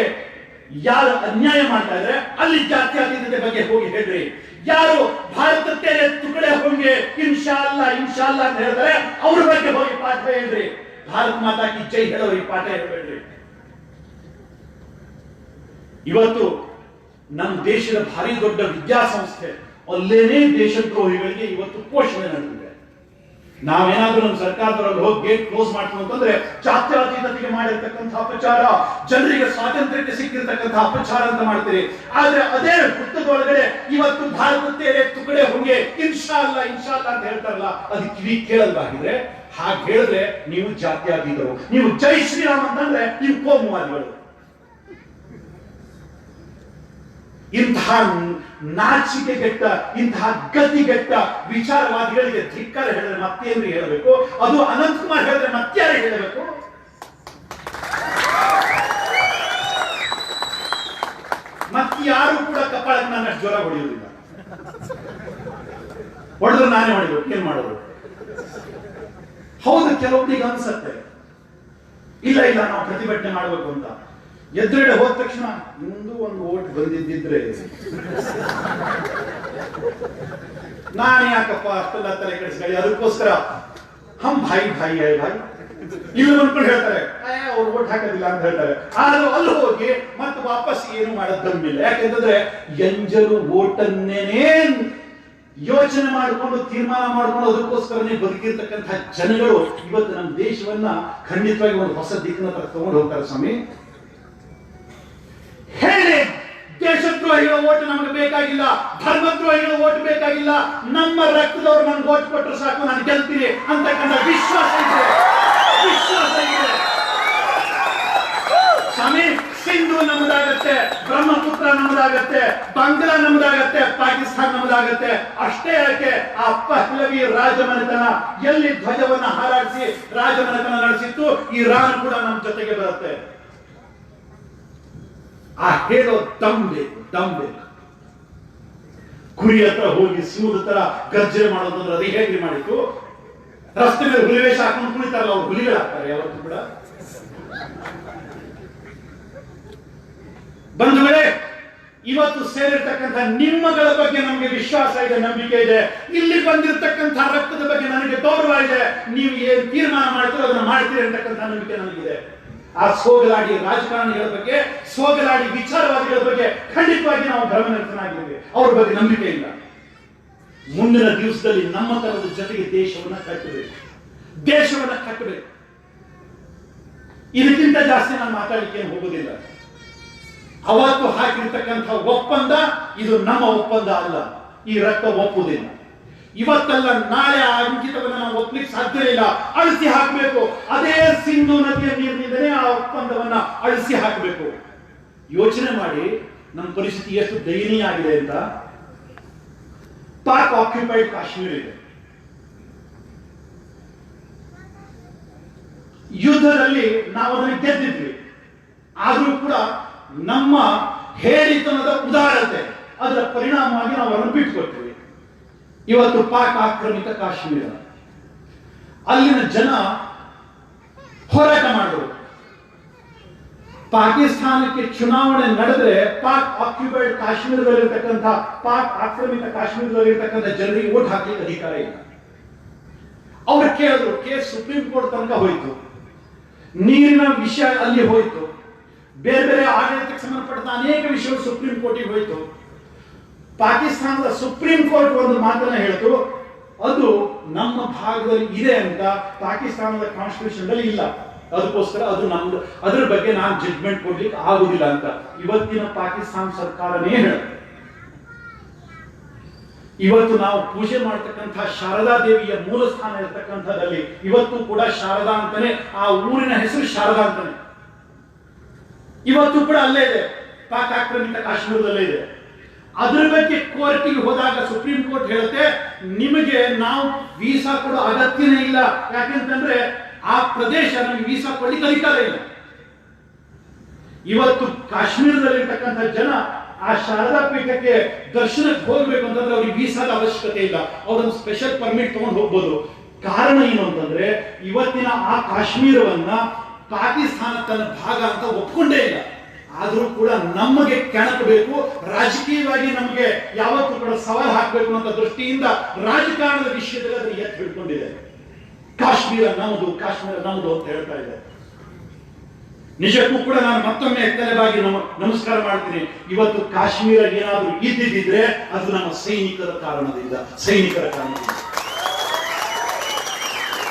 ಯಾರು ಅನ್ಯಾಯ ಮಾಡ್ತಾ ಇದ್ದಾರೆ ಅಲ್ಲಿ ಜಾತ್ಯತೀತತೆ ಬಗ್ಗೆ ಹೋಗಿ ಹೇಳ್ರಿ. ಯಾರು ಭಾರತ ತೇರೆ ತುಕಡೆ ಹೋಗಿ ಇನ್ಶಾ ಅಲ್ಲಾ ಅಂತ ಹೇಳ್ತಾರೆ ಅವ್ರ ಬಗ್ಗೆ ಹೋಗಿ ಪಾಠ ಹೇಳ್ರಿ. ಭಾರತ ಮಾತಾ ಕಿ ಜೈ ಹೇಳೋರಿಗೆ ಪಾಠ ಹೇಳಬೇಡ್ರಿ. ಇವತ್ತು ನಮ್ಮ ದೇಶದ ಭಾರಿ ದೊಡ್ಡ ವಿದ್ಯಾಸಂಸ್ಥೆ ಅಲ್ಲೇನೇ ದೇಶದ್ರೋಹಿಗಳಿಗೆ ಇವತ್ತು ಪೋಷಣೆ ನಡೆದಿದೆ. ನಾವೇನಾದ್ರೂ ನಮ್ಮ ಸರ್ಕಾರದವರಲ್ಲಿ ಹೋಗಿ ಗೇಟ್ ಕ್ಲೋಸ್ ಮಾಡ್ತೀವಿ ಅಂತಂದ್ರೆ ಜಾತ್ಯತೀತತೆಗೆ ಮಾಡಿರ್ತಕ್ಕಂಥ ಅಪಚಾರ, ಜನರಿಗೆ ಸ್ವಾತಂತ್ರ್ಯಕ್ಕೆ ಸಿಕ್ಕಿರ್ತಕ್ಕಂಥ ಅಪಚಾರ ಅಂತ ಮಾಡ್ತೀರಿ. ಆದ್ರೆ ಅದೇ ವೃತ್ತದೊಳಗಡೆ ಇವತ್ತು ಭಾರತ ತೇರೆ ತುಕಡೆ ಹೋಗಿ ಇನ್ಶಾ ಅಲ್ಲಾ ಅಂತ ಹೇಳ್ತಾರಲ್ಲ, ಅದು ಕಿವಿ ಕೇಳಲ್ವಾಗಿದ್ರೆ ಹಾಗೆ ಹೇಳಿದ್ರೆ ನೀವು ಜಾತ್ಯತೀತರು, ನೀವು ಜೈ ಶ್ರೀರಾಮ್ ಅಂತಂದ್ರೆ ನೀವು ಕೋಮುವಾದಿಗಳು. ಇಂತಹ ನಾಚಿಕೆಗೆಟ್ಟ, ಇಂತಹ ಗತಿಗೆಟ್ಟ ವಿಚಾರವಾದಿಗಳಿಗೆ ಧಿಕ್ಕಾರ ಹೇಳಿದ್ರೆ ಮತ್ತೇನ್ರಿ ಹೇಳಬೇಕು? ಅದು ಅನಂತಕುಮಾರ್ ಹೇಳಿದ್ರೆ ಮತ್ಯಾರೇ ಹೇಳಬೇಕು? ಮತ್ಯಾರು ಕೂಡ ಕಪಾಳಕ್ಕೆ ನನ್ನ ಜ್ವರ ಹೊಡೆಯುವುದಿಲ್ಲ. ಹೊಡೆದ್ರೆ ನಾನೇ ಹೊಡಿಬೇಕು, ಏನ್ ಮಾಡೋದು? ಹೌದು, ಕೆಲವೊಬ್ಬರಿಗೆ ಅನ್ಸತ್ತೆ ಇಲ್ಲ ನಾವು ಪ್ರತಿಭಟನೆ ಮಾಡಬೇಕು ಅಂತ. ಎದುರುಗಡೆ ಹೋದ ತಕ್ಷಣ ಇಂದು ಒಂದು ಓಟ್ ಬಂದಿದ್ದಿದ್ರೆ ನಾನು ಯಾಕಪ್ಪ ಅಷ್ಟೆಲ್ಲ ತಲೆ ಕೆಡಿಸ್ಕೊಳ್ಳಿ, ಅದಕ್ಕೋಸ್ಕರ ಹಮ್ ಭಾಯಿ ಇಲ್ಲಿ ಅನ್ಕೊಂಡು ಹೇಳ್ತಾರೆ ಅವ್ರು ಓಟ್ ಹಾಕೋದಿಲ್ಲ ಅಂತ ಹೇಳ್ತಾರೆ. ಆದ್ರೂ ಅಲ್ಲಿ ಹೋಗಿ ಮತ್ತೆ ವಾಪಸ್ ಏನು ಮಾಡೋದು ದಮ್ಮಿಲ್ಲ. ಯಾಕೆಂತಂದ್ರೆ ಎಂಜಲು ಓಟನ್ನೇನೇ ಯೋಚನೆ ಮಾಡಿಕೊಂಡು ತೀರ್ಮಾನ ಮಾಡಿಕೊಂಡು ಅದಕ್ಕೋಸ್ಕರನೇ ಬದುಕಿರ್ತಕ್ಕಂಥ ಜನಗಳು ಇವತ್ತು ನಮ್ಮ ದೇಶವನ್ನ ಖಂಡಿತವಾಗಿ ಒಂದು ಹೊಸ ದಿಕ್ಕಿನ ತಗೊಂಡು ಹೋಗ್ತಾರೆ. ಸ್ವಾಮಿ ಹೇಳಿ, ದೇಶದ್ರೋಹಿಗಳ ಓಟ್ ನಮಗೆ ಬೇಕಾಗಿಲ್ಲ, ಧರ್ಮದ್ರೋಹಿಗಳ ಓಟ್ ಬೇಕಾಗಿಲ್ಲ, ನಮ್ಮ ರಕ್ತದವರು ನನ್ಗೆ ಓಟ್ ಕೊಟ್ಟರು ಸಾಕು, ನಾನು ಗೆಲ್ತೀನಿ ಅಂತಕ್ಕಂಥ ವಿಶ್ವಾಸ ಇದೆ. ಸ್ವಾಮಿ, ಸಿಂಧು ನಮ್ಮದಾಗತ್ತೆ, ಬ್ರಹ್ಮಪುತ್ರ ನಮ್ಮದಾಗತ್ತೆ, ಬಾಂಗ್ಲಾ ನಮ್ಮದಾಗತ್ತೆ, ಪಾಕಿಸ್ತಾನ ನಮ್ಮದಾಗತ್ತೆ. ಅಷ್ಟೇ ಯಾಕೆ ಆ ಪಹ್ಲವಿ ರಾಜಮನೆತನ ಎಲ್ಲಿ ಧ್ವಜವನ್ನ ಹಾರಾಡಿಸಿ ರಾಜಮನೆತನ ನಡೆಸಿತ್ತು, ಇರಾನ್ ಕೂಡ ನಮ್ಮ ಜೊತೆಗೆ ಬರುತ್ತೆ. ಆ ಹೇಳೋ ದಮ್ ಬೇಕು. ಕುರಿ ಹತ್ರ ಹೋಗಿ ಸಿಂಹದ ತರ ಗರ್ಜನೆ ಮಾಡೋದಂದ್ರೆ ಅದು ಹೇಗೆ ಮಾಡಿತ್ತು? ರಸ್ತೆ ಮೇಲೆ ಹುಲಿವೇಷ ಹಾಕೊಂಡು ಕುಳಿತಾರಲ್ಲ, ಅವ್ರು ಹುಲಿಗಳಾಗ್ತಾರೆ ಯಾವತ್ತೂ ಕೂಡ. ಬಂಧುಗಳೇ, ಇವತ್ತು ಸೇರಿರ್ತಕ್ಕಂಥ ನಿಮ್ಮಗಳ ಬಗ್ಗೆ ನಮಗೆ ವಿಶ್ವಾಸ ಇದೆ, ನಂಬಿಕೆ ಇದೆ. ಇಲ್ಲಿ ಬಂದಿರತಕ್ಕಂಥ ರಕ್ತದ ಬಗ್ಗೆ ನನಗೆ ಗೌರವ ಇದೆ. ನೀವು ಏನ್ ತೀರ್ಮಾನ ಮಾಡ್ತೀರೋ ಅದನ್ನ ಮಾಡ್ತೀರಿ ಅಂತಕ್ಕಂಥ ನಂಬಿಕೆ ನನಗಿದೆ. ಆ ಸೋಗಲಾಡಿ ರಾಜಕಾರಣಿಗಳ ಬಗ್ಗೆ, ಸೋಗಲಾಡಿ ವಿಚಾರವಾದಿಗಳ ಬಗ್ಗೆ ಖಂಡಿತವಾಗಿ ನಾವು ಗಮನರಹಿತನಾಗಿದ್ದೇವೆ. ಅವ್ರ ಬಗ್ಗೆ ನಂಬಿಕೆ ಇಲ್ಲ. ಮುಂದಿನ ದಿವಸದಲ್ಲಿ ನಮ್ಮ ತರದ ಜೊತೆಗೆ ದೇಶವನ್ನ ಕಟ್ಟಬೇಕು. ಇದಕ್ಕಿಂತ ಜಾಸ್ತಿ ನಾನು ಮಾತಾಡಲಿಕ್ಕೆ ಹೋಗುದಿಲ್ಲ. ಅವತ್ತು ಹಾಕಿರ್ತಕ್ಕಂಥ ಒಪ್ಪಂದ ಇದು ನಮ್ಮ ಒಪ್ಪಂದ ಅಲ್ಲ. ಈ ರಕ್ತ ಒಪ್ಪುವುದಿಲ್ಲ. ಇವತ್ತಲ್ಲ ನಾಳೆ ಆ ಅಂಕಿತವನ್ನು ನಾವು ಒಪ್ಪಲಿಕ್ಕೆ ಸಾಧ್ಯ ಇಲ್ಲ. ಅಳಿಸಿ ಹಾಕಬೇಕು. ಅದೇ ಸಿಂಧು ನದಿಯ ನೀರಿನಿಂದಲೇ ಆ ಒಪ್ಪಂದವನ್ನ ಅಳಿಸಿ ಹಾಕಬೇಕು. ಯೋಚನೆ ಮಾಡಿ ನಮ್ಮ ಪರಿಸ್ಥಿತಿ ಎಷ್ಟು ದಯನೀಯ ಆಗಿದೆ ಅಂತ. ಪಾಕ್ ಆಕ್ಯುಪೈಡ್ ಕಾಶ್ಮೀರ ಇದೆ. ಯುದ್ಧದಲ್ಲಿ ನಾವು ಅದನ್ನು ಗೆದ್ದಿದ್ವಿ. ಆದರೂ ಕೂಡ ನಮ್ಮ ಹೇಳಿತನದ ಉದಾರತೆ ಅದರ ಪರಿಣಾಮವಾಗಿ ನಾವು ಅದನ್ನು ಬಿಟ್ಟುಕೊಳ್ತೇವೆ. ಇವತ್ತು ಪಾಕ್ ಆಕ್ರಮಿತ ಕಾಶ್ಮೀರ, ಅಲ್ಲಿನ ಜನ ಹೋರಾಟ ಮಾಡಿದರು. ಪಾಕಿಸ್ತಾನಕ್ಕೆ ಚುನಾವಣೆ ನಡೆದ್ರೆ ಪಾಕ್ ಆಕ್ಯುಪೈಡ್ ಕಾಶ್ಮೀರದಲ್ಲಿರ್ತಕ್ಕಂಥ, ಪಾಕ್ ಆಕ್ರಮಿತ ಕಾಶ್ಮೀರದಲ್ಲಿರ್ತಕ್ಕಂಥ ಜನರಿಗೆ ವೋಟ್ ಹಾಕಲಿಕ್ಕೆ ಅಧಿಕಾರ ಇಲ್ಲ. ಅವ್ರು ಕೇಳಿದ್ರು. ಕೇಸ್ ಸುಪ್ರೀಂ ಕೋರ್ಟ್ ತನಕ ಹೋಯಿತು. ನೀರಿನ ವಿಷಯ ಅಲ್ಲಿ ಹೋಯಿತು. ಬೇರೆ ಬೇರೆ ಆಡಳಿತಕ್ಕೆ ಸಂಬಂಧಪಟ್ಟ ಅನೇಕ ವಿಷಯಗಳು ಸುಪ್ರೀಂ ಕೋರ್ಟಿಗೆ ಹೋಯಿತು. ಪಾಕಿಸ್ತಾನದ ಸುಪ್ರೀಂ ಕೋರ್ಟ್ ಒಂದು ಮಾತನ್ನ ಹೇಳಿತು, ಅದು ನಮ್ಮ ಭಾಗದಲ್ಲಿ ಇದೆ ಅಂತ ಪಾಕಿಸ್ತಾನದ ಕಾನ್ಸ್ಟಿಟ್ಯೂಷನ್ ಅಲ್ಲಿ ಇಲ್ಲ. ಅದಕ್ಕೋಸ್ಕರ ಅದು ನಮ್ದು, ಅದರ ಬಗ್ಗೆ ನಾನು ಜಡ್ಜ್ಮೆಂಟ್ ಕೊಡ್ಲಿಕ್ಕೆ ಆಗುದಿಲ್ಲ ಅಂತ ಇವತ್ತಿನ ಪಾಕಿಸ್ತಾನ ಸರ್ಕಾರನೇ ಹೇಳುತ್ತೆ. ಇವತ್ತು ನಾವು ಪೂಜೆ ಮಾಡತಕ್ಕಂಥ ಶಾರದಾ ದೇವಿಯ ಮೂಲ ಸ್ಥಾನ ಇರತಕ್ಕಂಥದ್ದಲ್ಲಿ ಇವತ್ತು ಕೂಡ ಶಾರದಾ ಅಂತಾನೆ, ಆ ಊರಿನ ಹೆಸರು ಶಾರದಾ ಅಂತಾನೆ. ಇವತ್ತು ಕೂಡ ಅಲ್ಲೇ ಇದೆ, ಪಾಕ್ ಆಕ್ರಮಿತ ಕಾಶ್ಮೀರದಲ್ಲೇ ಇದೆ. ಅದರ ಬಗ್ಗೆ ಕೋರ್ಟಿಗೆ ಹೋದಾಗ ಸುಪ್ರೀಂ ಕೋರ್ಟ್ ಹೇಳುತ್ತೆ, ನಿಮಗೆ ನಾವು ವೀಸಾ ಕೊಡೋ ಅಗತ್ಯನೇ ಇಲ್ಲ. ಯಾಕೆಂತಂದ್ರೆ ಆ ಪ್ರದೇಶ ನಮಗೆ ವೀಸಾ ಕೊಡ್ಲಿಕ್ಕೆ ಅಧಿಕಾರ ಇಲ್ಲ. ಇವತ್ತು ಕಾಶ್ಮೀರದಲ್ಲಿರ್ತಕ್ಕಂಥ ಜನ ಆ ಶಾರದಾ ಪೀಠಕ್ಕೆ ದರ್ಶನಕ್ಕೆ ಹೋಗ್ಬೇಕು ಅಂತಂದ್ರೆ ಅವ್ರಿಗೆ ವೀಸಾದ ಅವಶ್ಯಕತೆ ಇಲ್ಲ. ಅವರೊಂದು ಸ್ಪೆಷಲ್ ಪರ್ಮಿಟ್ ತಗೊಂಡು ಹೋಗ್ಬೋದು. ಕಾರಣ ಏನು ಅಂತಂದ್ರೆ ಇವತ್ತಿನ ಆ ಕಾಶ್ಮೀರವನ್ನ ಪಾಕಿಸ್ತಾನ ತನ್ನ ಭಾಗ ಅಂತ ಒಪ್ಕೊಂಡೇ ಇಲ್ಲ. ಆದ್ರೂ ಕೂಡ ನಮಗೆ ಕೆಣಕಬೇಕು, ರಾಜಕೀಯವಾಗಿ ನಮಗೆ ಯಾವತ್ತೂ ಕೂಡ ಸವಾಲು ಹಾಕಬೇಕು ಅಂತ ದೃಷ್ಟಿಯಿಂದ ರಾಜಕಾರಣದ ವಿಷಯದಲ್ಲಿ ಅದನ್ನು ಎತ್ತು ಹಿಡ್ಕೊಂಡಿದೆ. ಕಾಶ್ಮೀರ ನಮ್ಮದು, ಕಾಶ್ಮೀರ ನಮ್ಮದು ಅಂತ ಹೇಳ್ತಾ ಇದೆ. ನಿಜಕ್ಕೂ ಕೂಡ ನಾನು ಮತ್ತೊಮ್ಮೆ ತಲೆಬಾಗಿ ನಮಸ್ಕಾರ ಮಾಡ್ತೀನಿ. ಇವತ್ತು ಕಾಶ್ಮೀರ ಏನಾದರೂ ಇದ್ದಿದ್ರೆ ಅದು ನಮ್ಮ ಸೈನಿಕರ ಕಾರಣದಿಂದ.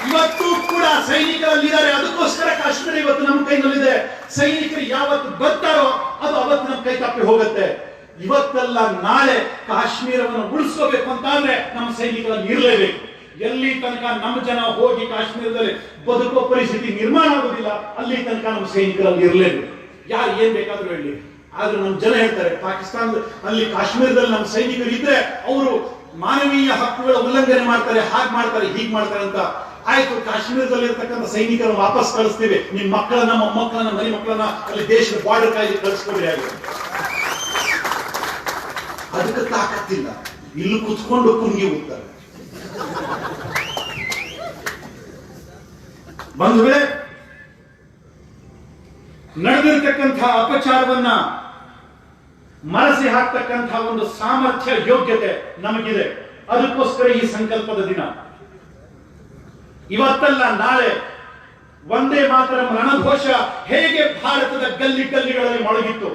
ಇವತ್ತು ಕೂಡ ಸೈನಿಕರಲ್ಲಿದ್ದಾರೆ. ಅದಕ್ಕೋಸ್ಕರ ಕಾಶ್ಮೀರ ಇವತ್ತು ನಮ್ಮ ಕೈನಲ್ಲಿದೆ. ಸೈನಿಕರು ಯಾವತ್ತು ಬರ್ತಾರೋ ಅದು ಅವತ್ತು ನಮ್ಮ ಕೈ ತಪ್ಪಿ ಹೋಗುತ್ತೆ. ಇವತ್ತಲ್ಲ ನಾಳೆ ಕಾಶ್ಮೀರವನ್ನು ಉಳಿಸ್ಕೋಬೇಕು ಅಂತಾದ್ರೆ ನಮ್ಮ ಸೈನಿಕರಲ್ಲಿ ಇರಲೇಬೇಕು. ಎಲ್ಲಿ ತನಕ ನಮ್ಮ ಜನ ಹೋಗಿ ಕಾಶ್ಮೀರದಲ್ಲಿ ಬದುಕೋ ಪರಿಸ್ಥಿತಿ ನಿರ್ಮಾಣ ಆಗುದಿಲ್ಲ, ಅಲ್ಲಿ ತನಕ ನಮ್ಮ ಸೈನಿಕರಲ್ಲಿ ಇರಲೇಬೇಕು. ಯಾರು ಏನ್ ಬೇಕಾದ್ರೂ ಹೇಳಿ. ಆದ್ರೆ ನಮ್ಮ ಜನ ಹೇಳ್ತಾರೆ, ಪಾಕಿಸ್ತಾನದ ಅಲ್ಲಿ ಕಾಶ್ಮೀರದಲ್ಲಿ ನಮ್ಮ ಸೈನಿಕರು ಇದ್ರೆ ಅವರು ಮಾನವೀಯ ಹಕ್ಕುಗಳ ಉಲ್ಲಂಘನೆ ಮಾಡ್ತಾರೆ, ಹಾಗೆ ಮಾಡ್ತಾರೆ, ಹೀಗೆ ಮಾಡ್ತಾರೆ ಅಂತ. ಆಯ್ತು, ಕಾಶ್ಮೀರದಲ್ಲಿ ಇರ್ತಕ್ಕಂಥ ಸೈನಿಕರನ್ನು ವಾಪಸ್ ಕಳಿಸ್ತೀವಿ. ನಿಮ್ಮ ಮಕ್ಕಳನ್ನ, ಮೊಮ್ಮಕ್ಕಳನ್ನ, ಮರಿ ಮಕ್ಕಳನ್ನ ಅಲ್ಲಿ ದೇಶದ ಬಾರ್ಡರ್ ಕಾಯ್ದೆ ಕಳಿಸ್ಕೊಡ್ರಿ. ಆಗಿದೆ ಅದಕ್ಕೆ ತಾಕತ್ತಿಲ್ಲ. ಇಲ್ಲಿ ಕುತ್ಕೊಂಡು ಕುಂಗಿ ಹೋಗ್ತಾರೆ. ಬಂಧುಗಳೇ, ನಡೆದಿರ್ತಕ್ಕಂಥ ಅಪಚಾರವನ್ನ ಮರೆಸಿ ಹಾಕ್ತಕ್ಕಂಥ ಒಂದು ಸಾಮರ್ಥ್ಯ, ಯೋಗ್ಯತೆ ನಮಗಿದೆ. ಅದಕ್ಕೋಸ್ಕರ ಈ ಸಂಕಲ್ಪದ ದಿನ. ಇವತ್ತಲ್ಲ ನಾಳೆ ವಂದೇ ಮಾತರಂ ರಣಘೋಷ ಹೇಗೆ ಭಾರತದ ಗಲ್ಲಿ ಗಲ್ಲಿಗಳಲ್ಲಿ ಮೊಳಗಿತ್ತು,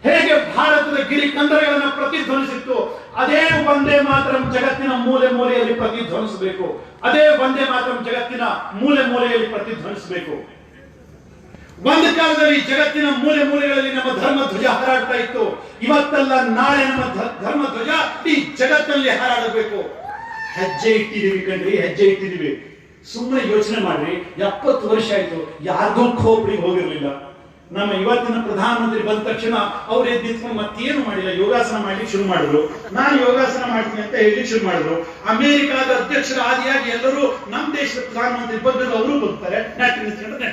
ಹೇಗೆ ಭಾರತದ ಗಿರಿ ಕಂದರಗಳನ್ನು ಪ್ರತಿಧ್ವನಿಸಿತ್ತು, ಅದೇ ವಂದೇ ಮಾತರಂ ಜಗತ್ತಿನ ಮೂಲೆ ಮೂಲೆಯಲ್ಲಿ ಪ್ರತಿಧ್ವನಿಸಬೇಕು. ಅದೇ ವಂದೇ ಮಾತರಂ ಜಗತ್ತಿನ ಮೂಲೆ ಮೂಲೆಯಲ್ಲಿ ಪ್ರತಿಧ್ವನಿಸಬೇಕು. ಒಂದು ಕಾಲದಲ್ಲಿ ಜಗತ್ತಿನ ಮೂಲೆ ಮೂಲೆಗಳಲ್ಲಿ ನಮ್ಮ ಧರ್ಮ ಧ್ವಜ ಹಾರಾಡ್ತಾ ಇತ್ತು. ಇವತ್ತಲ್ಲ ನಾಳೆ ನಮ್ಮ ಧರ್ಮ ಧ್ವಜ ಈ ಜಗತ್ತಲ್ಲಿ ಹಾರಾಡಬೇಕು. ಹೆಜ್ಜೆ ಇಟ್ಟಿದೀವಿ ಕಣ್ರಿ, ಹೆಜ್ಜೆ ಇಟ್ಟಿದೀವಿ. ಸುಮ್ಮನೆ ಯೋಚನೆ ಮಾಡ್ರಿ, 70 ವರ್ಷ ಆಯ್ತು, ಯಾರ್ದೋ ಖೋಪ್ರಿಗೆ ಹೋಗಿರ್ಲಿಲ್ಲ. ನಮ್ಮ ಇವತ್ತಿನ ಪ್ರಧಾನಮಂತ್ರಿ ಬಂದ ತಕ್ಷಣ ಅವ್ರು ಎದ್ದಿತ್ಕೊಂಡು ಮತ್ತೇನು ಮಾಡಿಲ್ಲ, ಯೋಗಾಸನ ಮಾಡ್ಲಿಕ್ಕೆ ಶುರು ಮಾಡಿದ್ರು. ನಾನು ಯೋಗಾಸನ ಮಾಡ್ತೀನಿ ಅಂತ ಹೇಳಿ ಶುರು ಮಾಡಿದ್ರು. ಅಮೆರಿಕಾದ ಅಧ್ಯಕ್ಷರ ಆದಿಯಾಗಿ ಎಲ್ಲರೂ ನಮ್ಮ ದೇಶದ ಪ್ರಧಾನಮಂತ್ರಿ ಬಗ್ಗದು ಅವರು ಬಗ್ತಾರೆ, ನೆಟ್ ನಿಂತ್ಕೊಂಡ್ರೆ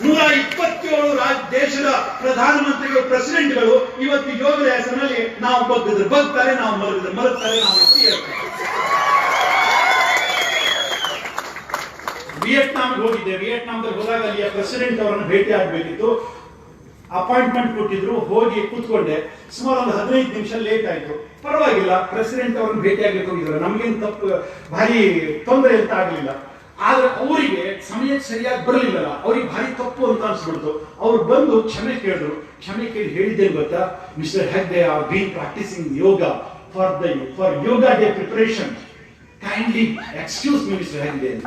127 ದೇಶದ ಪ್ರಧಾನಮಂತ್ರಿಗಳು, ಪ್ರೆಸಿಡೆಂಟ್ಗಳು ಇವತ್ತು ಯೋಗದ ಹೆಸರಿನಲ್ಲಿ ನಾವು ಬಗ್ಗಿದ್ರೆ ಬಗ್ತಾರೆ, ನಾವು ಮಲಗಿದ್ರೆ ಮಲಗ್ತಾರೆ, ನಾವು ಹೇಳ್ತಾರೆ. ವಿಯೆಟ್ನಾಂಗೆ ಹೋಗಿದ್ದೆ. ವಿಯೆಟ್ನಾಂದಲ್ಲಿ ಹೋದಾಗ ಅಲ್ಲಿಯ ಪ್ರೆಸಿಡೆಂಟ್ ಅವರನ್ನು ಭೇಟಿ ಆಗಬೇಕಿತ್ತು. ಅಪಾಯಿಂಟ್ಮೆಂಟ್ ಕೊಟ್ಟಿದ್ರು. ಹೋಗಿ ಕೂತ್ಕೊಂಡೆ. ಸುಮಾರು ಒಂದು 15 ನಿಮಿಷ ಲೇಟ್ ಆಯ್ತು. ಪರವಾಗಿಲ್ಲ, ಪ್ರೆಸಿಡೆಂಟ್ ಅವರನ್ನು ಭೇಟಿ ಆಗಬೇಕು ಹೋಗಿದ್ರು. ನಮ್ಗೇನು ತಪ್ಪು ಭಾರಿ ತೊಂದರೆ ಅಂತ ಆಗಲಿಲ್ಲ. ಆದ್ರೆ ಅವರಿಗೆ ಸಮಯಕ್ಕೆ ಸರಿಯಾಗಿ ಬರಲಿಲ್ಲ, ಅವ್ರಿಗೆ ಭಾರಿ ತಪ್ಪು ಅಂತ ಅನ್ಸ್ಬಿಡ್ತು. ಅವ್ರು ಬಂದು ಕ್ಷಮೆ ಕೇಳಿದ್ರು. ಕ್ಷಮೆ ಕೇಳಿ ಹೇಳಿದ್ದೇನು ಗೊತ್ತಾ, mister Hegde are been practising yoga for yoga day preparation, kindly excuse me mister Hegde ಅಂತ.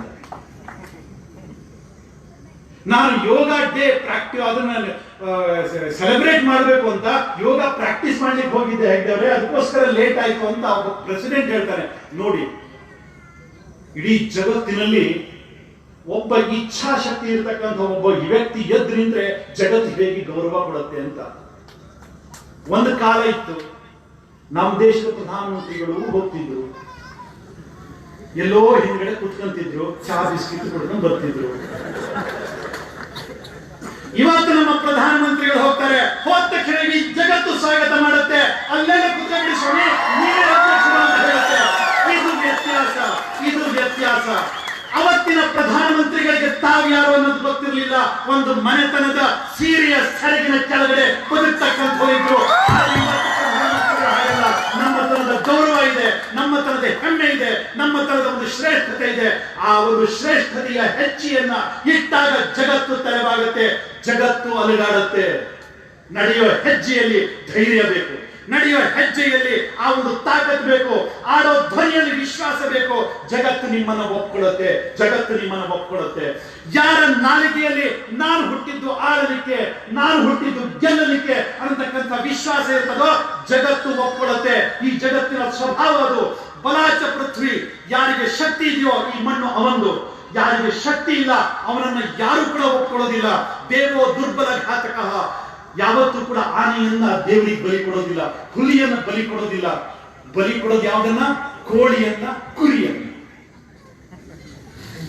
ನಾನು ಯೋಗ ಡೇ ಅದನ್ನ ಸೆಲೆಬ್ರೇಟ್ ಮಾಡಬೇಕು ಅಂತ ಯೋಗ ಪ್ರಾಕ್ಟೀಸ್ ಮಾಡ್ಲಿಕ್ಕೆ ಹೋಗಿದ್ದೆ ಹೆಗ್ಡೆ ಅವರೇ, ಅದಕ್ಕೋಸ್ಕರ ಲೇಟ್ ಆಯ್ತು ಅಂತ ಒಬ್ಬ ಪ್ರೆಸಿಡೆಂಟ್ ಹೇಳ್ತಾನೆ. ನೋಡಿ, ಇಡೀ ಜಗತ್ತಿನಲ್ಲಿ ಒಬ್ಬ ಇಚ್ಛಾಶಕ್ತಿ ಇರ್ತಕ್ಕಂಥ ಒಬ್ಬ ವ್ಯಕ್ತಿ ಎದ್ದು ನಿಂತ್ರೆ ಜಗತ್ತು ಹೇಗೆ ಗೌರವ ಕೊಡುತ್ತೆ ಅಂತ. ಒಂದು ಕಾಲ ಇತ್ತು, ನಮ್ಮ ದೇಶದ ಪ್ರಧಾನಮಂತ್ರಿಗಳು ಹೋಗ್ತಿದ್ರು, ಎಲ್ಲೋ ಹಿಂದ್ಗಡೆ ಕುತ್ಕೊಂತಿದ್ರು, ಚಹಾ ಬಿಸ್ಕಿಟ್ ಕೊಡ್ಕೊಂಡು ಬರ್ತಿದ್ರು. ಇವತ್ತು ನಮ್ಮ ಪ್ರಧಾನಮಂತ್ರಿಗಳು ಹೋಗ್ತಾರೆ, ಹೋದ ತಕ್ಷಣ ಇಡೀ ಜಗತ್ತು ಸ್ವಾಗತ ಮಾಡುತ್ತೆ, ಅಲ್ಲೆಲ್ಲ ಕುತ್ಕೊಂಡು ಸ್ವಾಮಿ ನೀವೇ ಅಧ್ಯಕ್ಷರು ಅಂತ ಹೇಳುತ್ತೆ. ಇದು ವ್ಯತ್ಯಾಸ, ಇದು ವ್ಯತ್ಯಾಸ. ಅವತ್ತಿನ ಪ್ರಧಾನಮಂತ್ರಿಗಳಿಗೆ ತಾವು ಯಾರು ಅನ್ನೋದು ಗೊತ್ತಿರಲಿಲ್ಲ. ಒಂದು ಮನೆತನದ ಸೀರಿಯಸ್ ಸೆರಗಿನ ಕೆಳಗಡೆ ಬದುಕ್ತಕ್ಕಂಥ ಇದ್ರು. ನಮ್ಮ ತನದ ಗೌರವ ಇದೆ, ನಮ್ಮ ತನದ ಹೆಮ್ಮೆ ಇದೆ, ನಮ್ಮ ತನದ ಒಂದು ಶ್ರೇಷ್ಠತೆ ಇದೆ. ಆ ಒಂದು ಶ್ರೇಷ್ಠತೆಯ ಹೆಜ್ಜೆಯನ್ನ ಇಟ್ಟಾಗ ಜಗತ್ತು ತಲೆಬಾಗುತ್ತೆ, ಜಗತ್ತು ಅಲುಗಾಡುತ್ತೆ. ನಡೆಯುವ ಹೆಜ್ಜೆಯಲ್ಲಿ ಧೈರ್ಯ ಬೇಕು, ನಡೆಯುವ ಹೆಜ್ಜೆಯಲ್ಲಿ ಆ ಒಂದು ತಾಕತ್ ಬೇಕು, ಆಡೋ ಧ್ವನಿಯಲ್ಲಿ ವಿಶ್ವಾಸ ಬೇಕು. ಜಗತ್ತು ನಿಮ್ಮನ್ನು ಒಪ್ಕೊಳ್ಳುತ್ತೆ, ಜಗತ್ತು ನಿಮ್ಮನ್ನು ಒಪ್ಕೊಳ್ಳುತ್ತೆ. ಯಾರ ನಾಲಿಗೆಯಲ್ಲಿ ನಾನು ಹುಟ್ಟಿದ್ದು ಆಳಲಿಕ್ಕೆ, ನಾನು ಹುಟ್ಟಿದ್ದು ಗೆಲ್ಲಲಿಕ್ಕೆ ಅನ್ನತಕ್ಕಂಥ ವಿಶ್ವಾಸ ಇರ್ತದೋ ಜಗತ್ತು ಒಪ್ಕೊಳ್ಳುತ್ತೆ. ಈ ಜಗತ್ತಿನ ಸ್ವಭಾವ ಅದು. ಬಲಾಚ ಪೃಥ್ವಿ, ಯಾರಿಗೆ ಶಕ್ತಿ ಇದೆಯೋ ಈ ಮಣ್ಣು ಅವಂದು, ಯಾರಿಗೆ ಶಕ್ತಿ ಇಲ್ಲ ಅವನನ್ನ ಯಾರು ಕೂಡ ಒಪ್ಕೊಳ್ಳೋದಿಲ್ಲ. ದೇವೋ ದುರ್ಬಲ ಘಾತಕ, ಯಾವತ್ತೂ ಕೂಡ ಆನೆಯನ್ನ ದೇವರಿಗೆ ಬಲಿ ಕೊಡೋದಿಲ್ಲ, ಹುಲಿಯನ್ನ ಬಲಿ ಕೊಡೋದಿಲ್ಲ. ಬಲಿ ಕೊಡೋದು ಯಾವ್ದನ್ನ? ಕೋಳಿಯನ್ನ, ಕುರಿಯನ್ನ.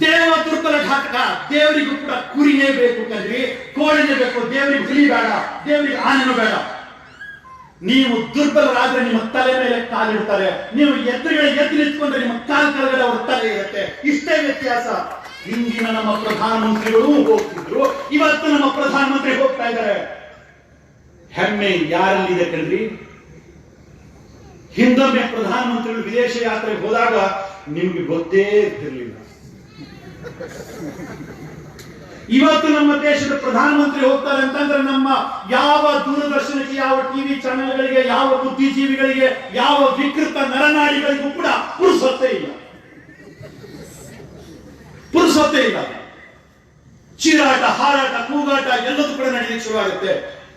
ದೇವ ದುರ್ಬಲ ಘಾತಕ, ದೇವರಿಗೂ ಕೂಡ ಕುರಿನೇ ಬೇಕು ಕಣ್ರಿ, ಕೋಳಿನೇ ಬೇಕು. ದೇವರಿಗೆ ಹುಲಿ ಬೇಡ, ದೇವರಿಗೆ ಆನೆನೂ ಬೇಡ. ನೀವು ದುರ್ಬಲರಾದ್ರೆ ನಿಮ್ಮ ತಲೆ ಮೇಲೆ ಕಾಲಿಡ್ತಾರೆ, ನೀವು ಎದ್ದು ನಿಂತ್ಕೊಂಡ್ರೆ ನಿಮ್ಮ ಕಾಲ್ ಕೆಳಗಡೆ ಅವ್ರ ತಲೆ ಇರುತ್ತೆ. ಇಷ್ಟೇ ವ್ಯತ್ಯಾಸ. ಹಿಂದಿನ ನಮ್ಮ ಪ್ರಧಾನಮಂತ್ರಿಗಳು ಹೋಗ್ತಿದ್ರು, ಇವತ್ತು ನಮ್ಮ ಪ್ರಧಾನಮಂತ್ರಿ ಹೋಗ್ತಾ ಇದ್ದಾರೆ. ಹೆಮ್ಮೆ ಯಾರಲ್ಲಿದೆ ಕಣ್ರಿ? ಹಿಂದೊಮ್ಮೆ ಪ್ರಧಾನಮಂತ್ರಿಗಳು ವಿದೇಶ ಯಾತ್ರೆಗೆ ಹೋದಾಗ ನಿಮ್ಗೆ ಗೊತ್ತೇ ಇರ್ತಿರ್ಲಿಲ್ಲ. ಇವತ್ತು ನಮ್ಮ ದೇಶದ ಪ್ರಧಾನಮಂತ್ರಿ ಹೋಗ್ತಾರೆ ಅಂತಂದ್ರೆ ನಮ್ಮ ಯಾವ ದೂರದರ್ಶನಕ್ಕೆ, ಯಾವ ಟಿವಿ ಚಾನೆಲ್ಗಳಿಗೆ, ಯಾವ ಬುದ್ಧಿಜೀವಿಗಳಿಗೆ, ಯಾವ ವಿಕೃತ ನರನಾಡಿಗಳಿಗೂ ಕೂಡ ಪುರುಸೊತ್ತೇ ಇಲ್ಲ, ಪುರುಸೊತ್ತೇ ಇಲ್ಲ. ಚೀರಾಟ, ಹಾರಾಟ, ಕೂಗಾಟ ಎಲ್ಲದೂ ಕೂಡ ನಡೆಯಲಿಕ್ಕೆ ಶುರುವಾಗುತ್ತೆ.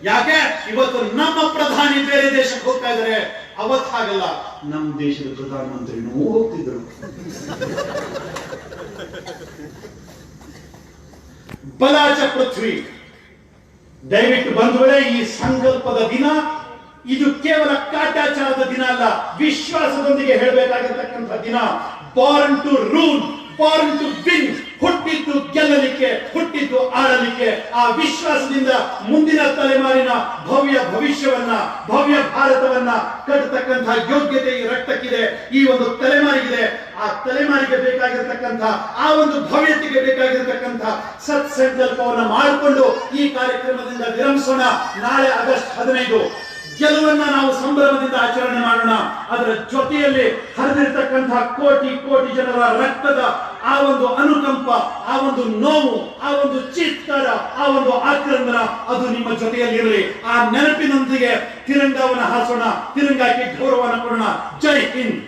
ಯಾಕೆ? ಇವತ್ತು ನಮ್ಮ ಪ್ರಧಾನಿ ಬೇರೆ ದೇಶಕ್ಕೆ ಹೋಗ್ತಾ ಇದ್ದಾರೆ. ಅವತ್ತು ಹಾಗಲ್ಲ, ನಮ್ಮ ದೇಶದ ಪ್ರಧಾನಮಂತ್ರಿನೂ ಹೋಗ್ತಿದ್ರು. ಬಲಾಚ ಪೃಥ್ವಿ, ದಯವಿಟ್ಟು ಬಂಧುಗಳೇ, ಈ ಸಂಕಲ್ಪದ ದಿನ ಇದು ಕೇವಲ ಕಾಟಾಚಾರದ ದಿನ ಅಲ್ಲ, ವಿಶ್ವಾಸದೊಂದಿಗೆ ಹೇಳಬೇಕಾಗಿರ್ತಕ್ಕಂಥ ದಿನ. Born to rule, born to win, ಹುಟ್ಟಿದ್ದು ಗೆಲ್ಲಲಿಕ್ಕೆ, ಹುಟ್ಟಿದ್ದು ಆಳಲಿಕ್ಕೆ. ಆ ವಿಶ್ವಾಸದಿಂದ ಮುಂದಿನ ತಲೆಮಾರಿನ ಭವ್ಯ ಭವಿಷ್ಯವನ್ನ, ಭವ್ಯ ಭಾರತವನ್ನ ಕಟ್ಟತಕ್ಕಂಥ ಯೋಗ್ಯತೆ ಈ ರಕ್ತಕ್ಕಿದೆ, ಈ ಒಂದು ತಲೆಮಾರಿಗಿದೆ. ಆ ತಲೆಮಾರಿಗೆ ಬೇಕಾಗಿರತಕ್ಕಂಥ, ಆ ಒಂದು ಭವ್ಯತೆಗೆ ಬೇಕಾಗಿರತಕ್ಕಂಥ ಸತ್ಸಂಕಲ್ಪವನ್ನು ಮಾಡಿಕೊಂಡು ಈ ಕಾರ್ಯಕ್ರಮದಿಂದ ವಿರಮಿಸೋಣ. ನಾಳೆ ಆಗಸ್ಟ್ 15 ಗೆಲುವನ್ನ ನಾವು ಸಂಭ್ರಮದಿಂದ ಆಚರಣೆ ಮಾಡೋಣ. ಅದರ ಜೊತೆಯಲ್ಲಿ ಹರಿದಿರ್ತಕ್ಕಂಥ ಕೋಟಿ ಕೋಟಿ ಜನರ ರಕ್ತದ ಆ ಒಂದು ಅನುಕಂಪ, ಆ ಒಂದು ನೋವು, ಆ ಒಂದು ಚೀತ್ಕಾರ, ಆ ಒಂದು ಆಕ್ರಂದನ ಅದು ನಿಮ್ಮ ಜೊತೆಯಲ್ಲಿ ಇರಲಿ. ಆ ನೆನಪಿನೊಂದಿಗೆ ತಿರಂಗವನ್ನು ಹಾಸೋಣ, ತಿರಂಗಕ್ಕೆ ಗೌರವವನ್ನು ಕೊಡೋಣ. ಜೈ ಹಿಂದ್.